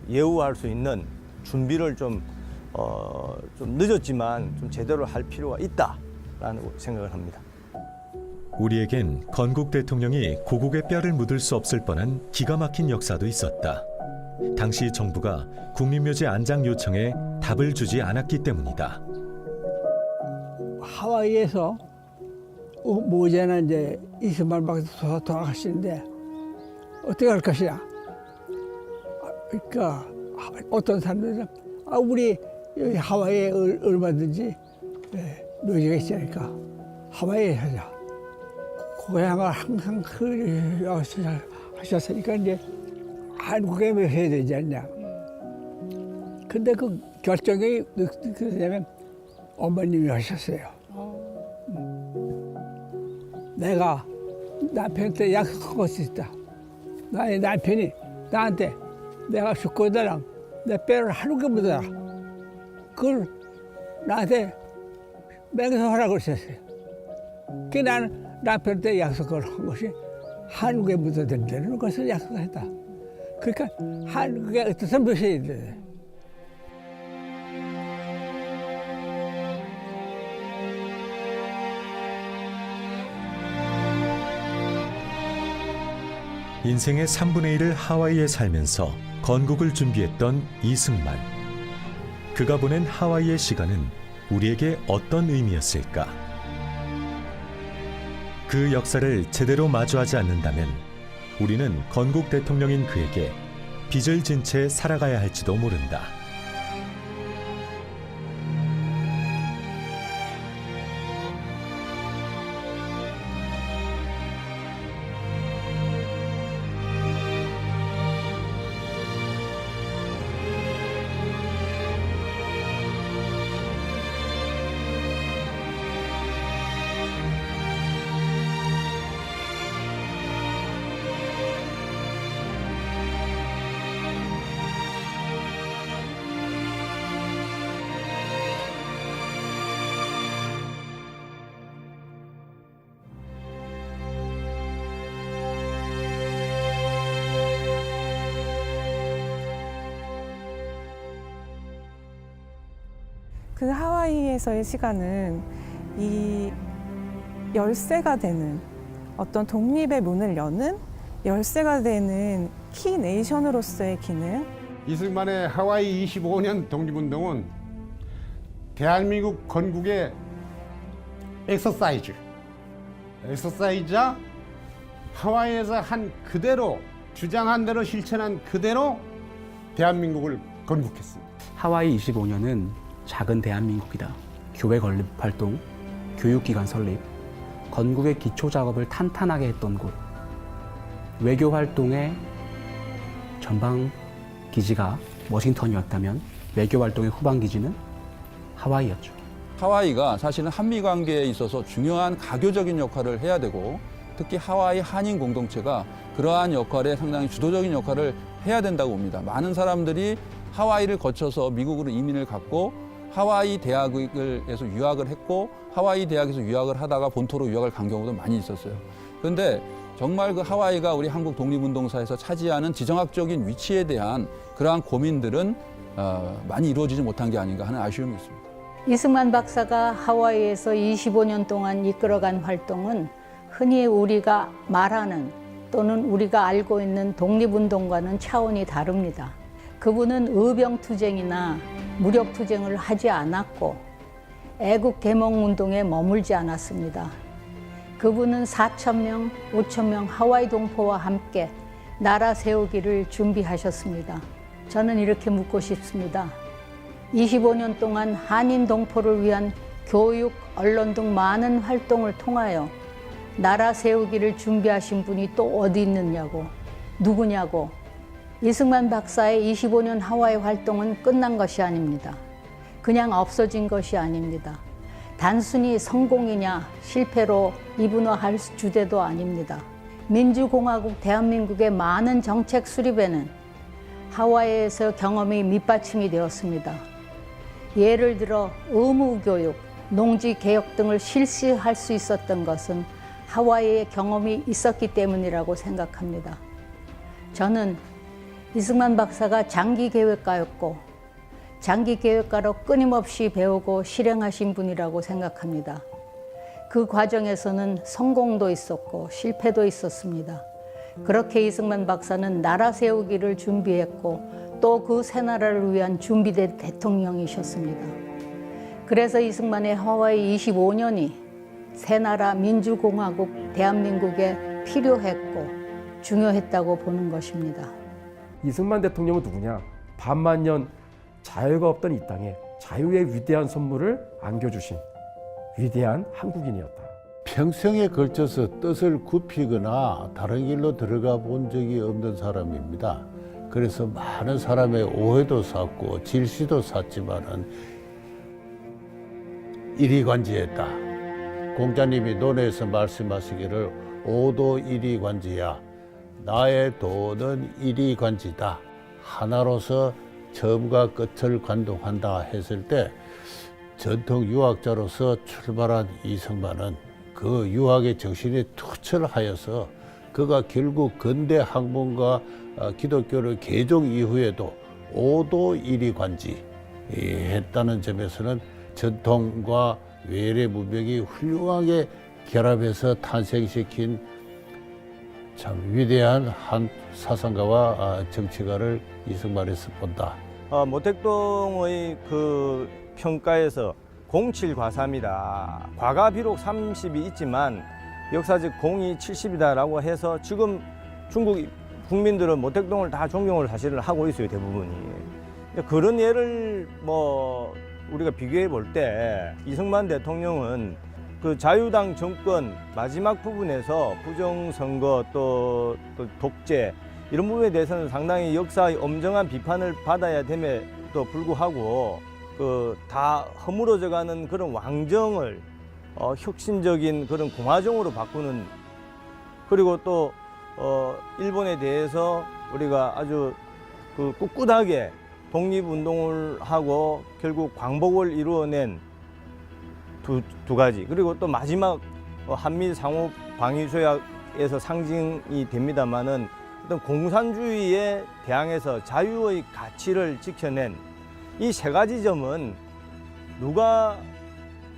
예우할 수 있는 준비를 좀 늦었지만 좀 제대로 할 필요가 있다라는 생각을 합니다. 우리에겐 건국 대통령이 고국의 뼈를 묻을 수 없을 뻔한 기가 막힌 역사도 있었다. 당시 정부가 국민묘지 안장 요청에 답을 주지 않았기 때문이다. 하와이에서 모자는 이제 이승만 박사 돌아가시는데 어떻게 할 것이냐. 그러니까 어떤 사람들은 우리 여기 하와이에 얼마든지 묘지가 있으니까 하와이에 하자. 고향을 항상 하셨으니까 이제 한국에 해야 되지 않냐. 근데 그 결정이 그러냐면 어머님이 하셨어요. 내가 남편한테 약속한 것이 있다. 나의 남편이 나한테 내가 죽고 나랑 내 뼈를 한국에 묻어라. 그걸 나한테 맹세하라고 했었어요. 그 나는 남편한테 약속을 한 것이 한국에 묻어야 된다는 것을 약속했다. 그러니까 한국에 어떠서 묻어야 돼. 인생의 3분의 1을 하와이에 살면서 건국을 준비했던 이승만. 그가 보낸 하와이의 시간은 우리에게 어떤 의미였을까? 그 역사를 제대로 마주하지 않는다면 우리는 건국 대통령인 그에게 빚을 진 채 살아가야 할지도 모른다. 그 하와이에서의 시간은 이 열쇠가 되는 어떤 독립의 문을 여는 열쇠가 되는 키 네이션으로서의 기능. 이승만의 하와이 25년 독립운동은 대한민국 건국의 엑서사이즈자 하와이에서 한 그대로 주장한 대로 실천한 그대로 대한민국을 건국했습니다. 하와이 25년은 작은 대한민국이다. 교회 건립 활동, 교육기관 설립, 건국의 기초 작업을 탄탄하게 했던 곳, 외교 활동의 전방 기지가 워싱턴이었다면 외교 활동의 후방 기지는 하와이였죠. 하와이가 사실은 한미 관계에 있어서 중요한 가교적인 역할을 해야 되고 특히 하와이 한인 공동체가 그러한 역할에 상당히 주도적인 역할을 해야 된다고 봅니다. 많은 사람들이 하와이를 거쳐서 미국으로 이민을 갔고 하와이 대학에서 유학을 했고 하와이 대학에서 유학을 하다가 본토로 유학을 간 경우도 많이 있었어요. 그런데 정말 그 하와이가 우리 한국 독립운동사에서 차지하는 지정학적인 위치에 대한 그러한 고민들은 많이 이루어지지 못한 게 아닌가 하는 아쉬움이 있습니다. 이승만 박사가 하와이에서 25년 동안 이끌어간 활동은 흔히 우리가 말하는 또는 우리가 알고 있는 독립운동과는 차원이 다릅니다. 그분은 의병투쟁이나 무력투쟁을 하지 않았고 애국개몽운동에 머물지 않았습니다. 그분은 4,000명, 5,000명 하와이 동포와 함께 나라 세우기를 준비하셨습니다. 저는 이렇게 묻고 싶습니다. 25년 동안 한인 동포를 위한 교육, 언론 등 많은 활동을 통하여 나라 세우기를 준비하신 분이 또 어디 있느냐고, 누구냐고. 이승만 박사의 25년 하와이 활동은 끝난 것이 아닙니다. 그냥 없어진 것이 아닙니다. 단순히 성공이냐 실패로 이분화할 주제도 아닙니다. 민주공화국 대한민국의 많은 정책 수립에는 하와이에서 경험이 밑받침이 되었습니다. 예를 들어 의무교육, 농지개혁 등을 실시할 수 있었던 것은 하와이의 경험이 있었기 때문이라고 생각합니다. 저는 이승만 박사가 장기계획가였고 장기계획가로 끊임없이 배우고 실행하신 분이라고 생각합니다. 그 과정에서는 성공도 있었고 실패도 있었습니다. 그렇게 이승만 박사는 나라 세우기를 준비했고 또 그 새 나라를 위한 준비된 대통령이셨습니다. 그래서 이승만의 하와이 25년이 새 나라 민주공화국 대한민국에 필요했고 중요했다고 보는 것입니다. 이승만 대통령은 누구냐? 반만년 자유가 없던 이 땅에 자유의 위대한 선물을 안겨주신 위대한 한국인이었다. 평생에 걸쳐서 뜻을 굽히거나 다른 길로 들어가 본 적이 없는 사람입니다. 그래서 많은 사람의 오해도 샀고 질시도 샀지만은 이리관지했다. 공자님이 논에서 말씀하시기를 오도 이리관지야. 나의 도는 이리관지다. 하나로서 처음과 끝을 관통한다 했을 때 전통 유학자로서 출발한 이승만은 그 유학의 정신에 투철하여서 그가 결국 근대 학문과 기독교를 개종 이후에도 오도 이리관지 했다는 점에서는 전통과 외래 문명이 훌륭하게 결합해서 탄생시킨 참 위대한 한 사상가와 정치가를 이승만에서 본다. 모택동의 그 평가에서 07과삼이다. 과가 비록 30이 있지만 역사적 공이 70이다라고 해서 지금 중국 국민들은 모택동을 다 존경을 사실은 하고 있어요, 대부분이. 그런 예를 뭐 우리가 비교해 볼 때 이승만 대통령은 그 자유당 정권 마지막 부분에서 부정선거 또 독재 이런 부분에 대해서는 상당히 역사의 엄정한 비판을 받아야 됨에도 불구하고 그 다 허물어져가는 그런 왕정을 혁신적인 그런 공화정으로 바꾸는, 그리고 또 일본에 대해서 우리가 아주 그 꿋꿋하게 독립운동을 하고 결국 광복을 이루어낸 두 가지, 그리고 또 마지막 한미 상호 방위 조약에서 상징이 됩니다만은 어떤 공산주의에 대항해서 자유의 가치를 지켜낸 이 세 가지 점은 누가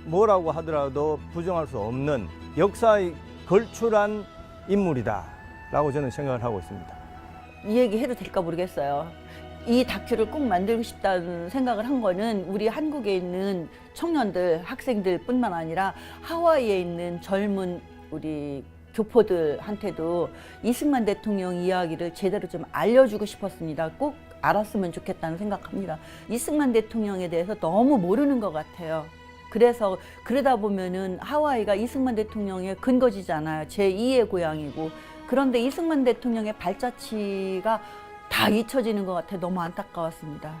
뭐라고 하더라도 부정할 수 없는 역사의 걸출한 인물이다라고 저는 생각을 하고 있습니다. 이 얘기 해도 될까 모르겠어요. 이 다큐를 꼭 만들고 싶다는 생각을 한 거는 우리 한국에 있는 청년들, 학생들뿐만 아니라 하와이에 있는 젊은 우리 교포들한테도 이승만 대통령 이야기를 제대로 좀 알려주고 싶었습니다. 꼭 알았으면 좋겠다는 생각합니다. 이승만 대통령에 대해서 너무 모르는 것 같아요. 그래서 그러다 보면은 하와이가 이승만 대통령의 근거지잖아요. 제2의 고향이고. 그런데 이승만 대통령의 발자취가 다 잊혀지는 것 같아 너무 안타까웠습니다.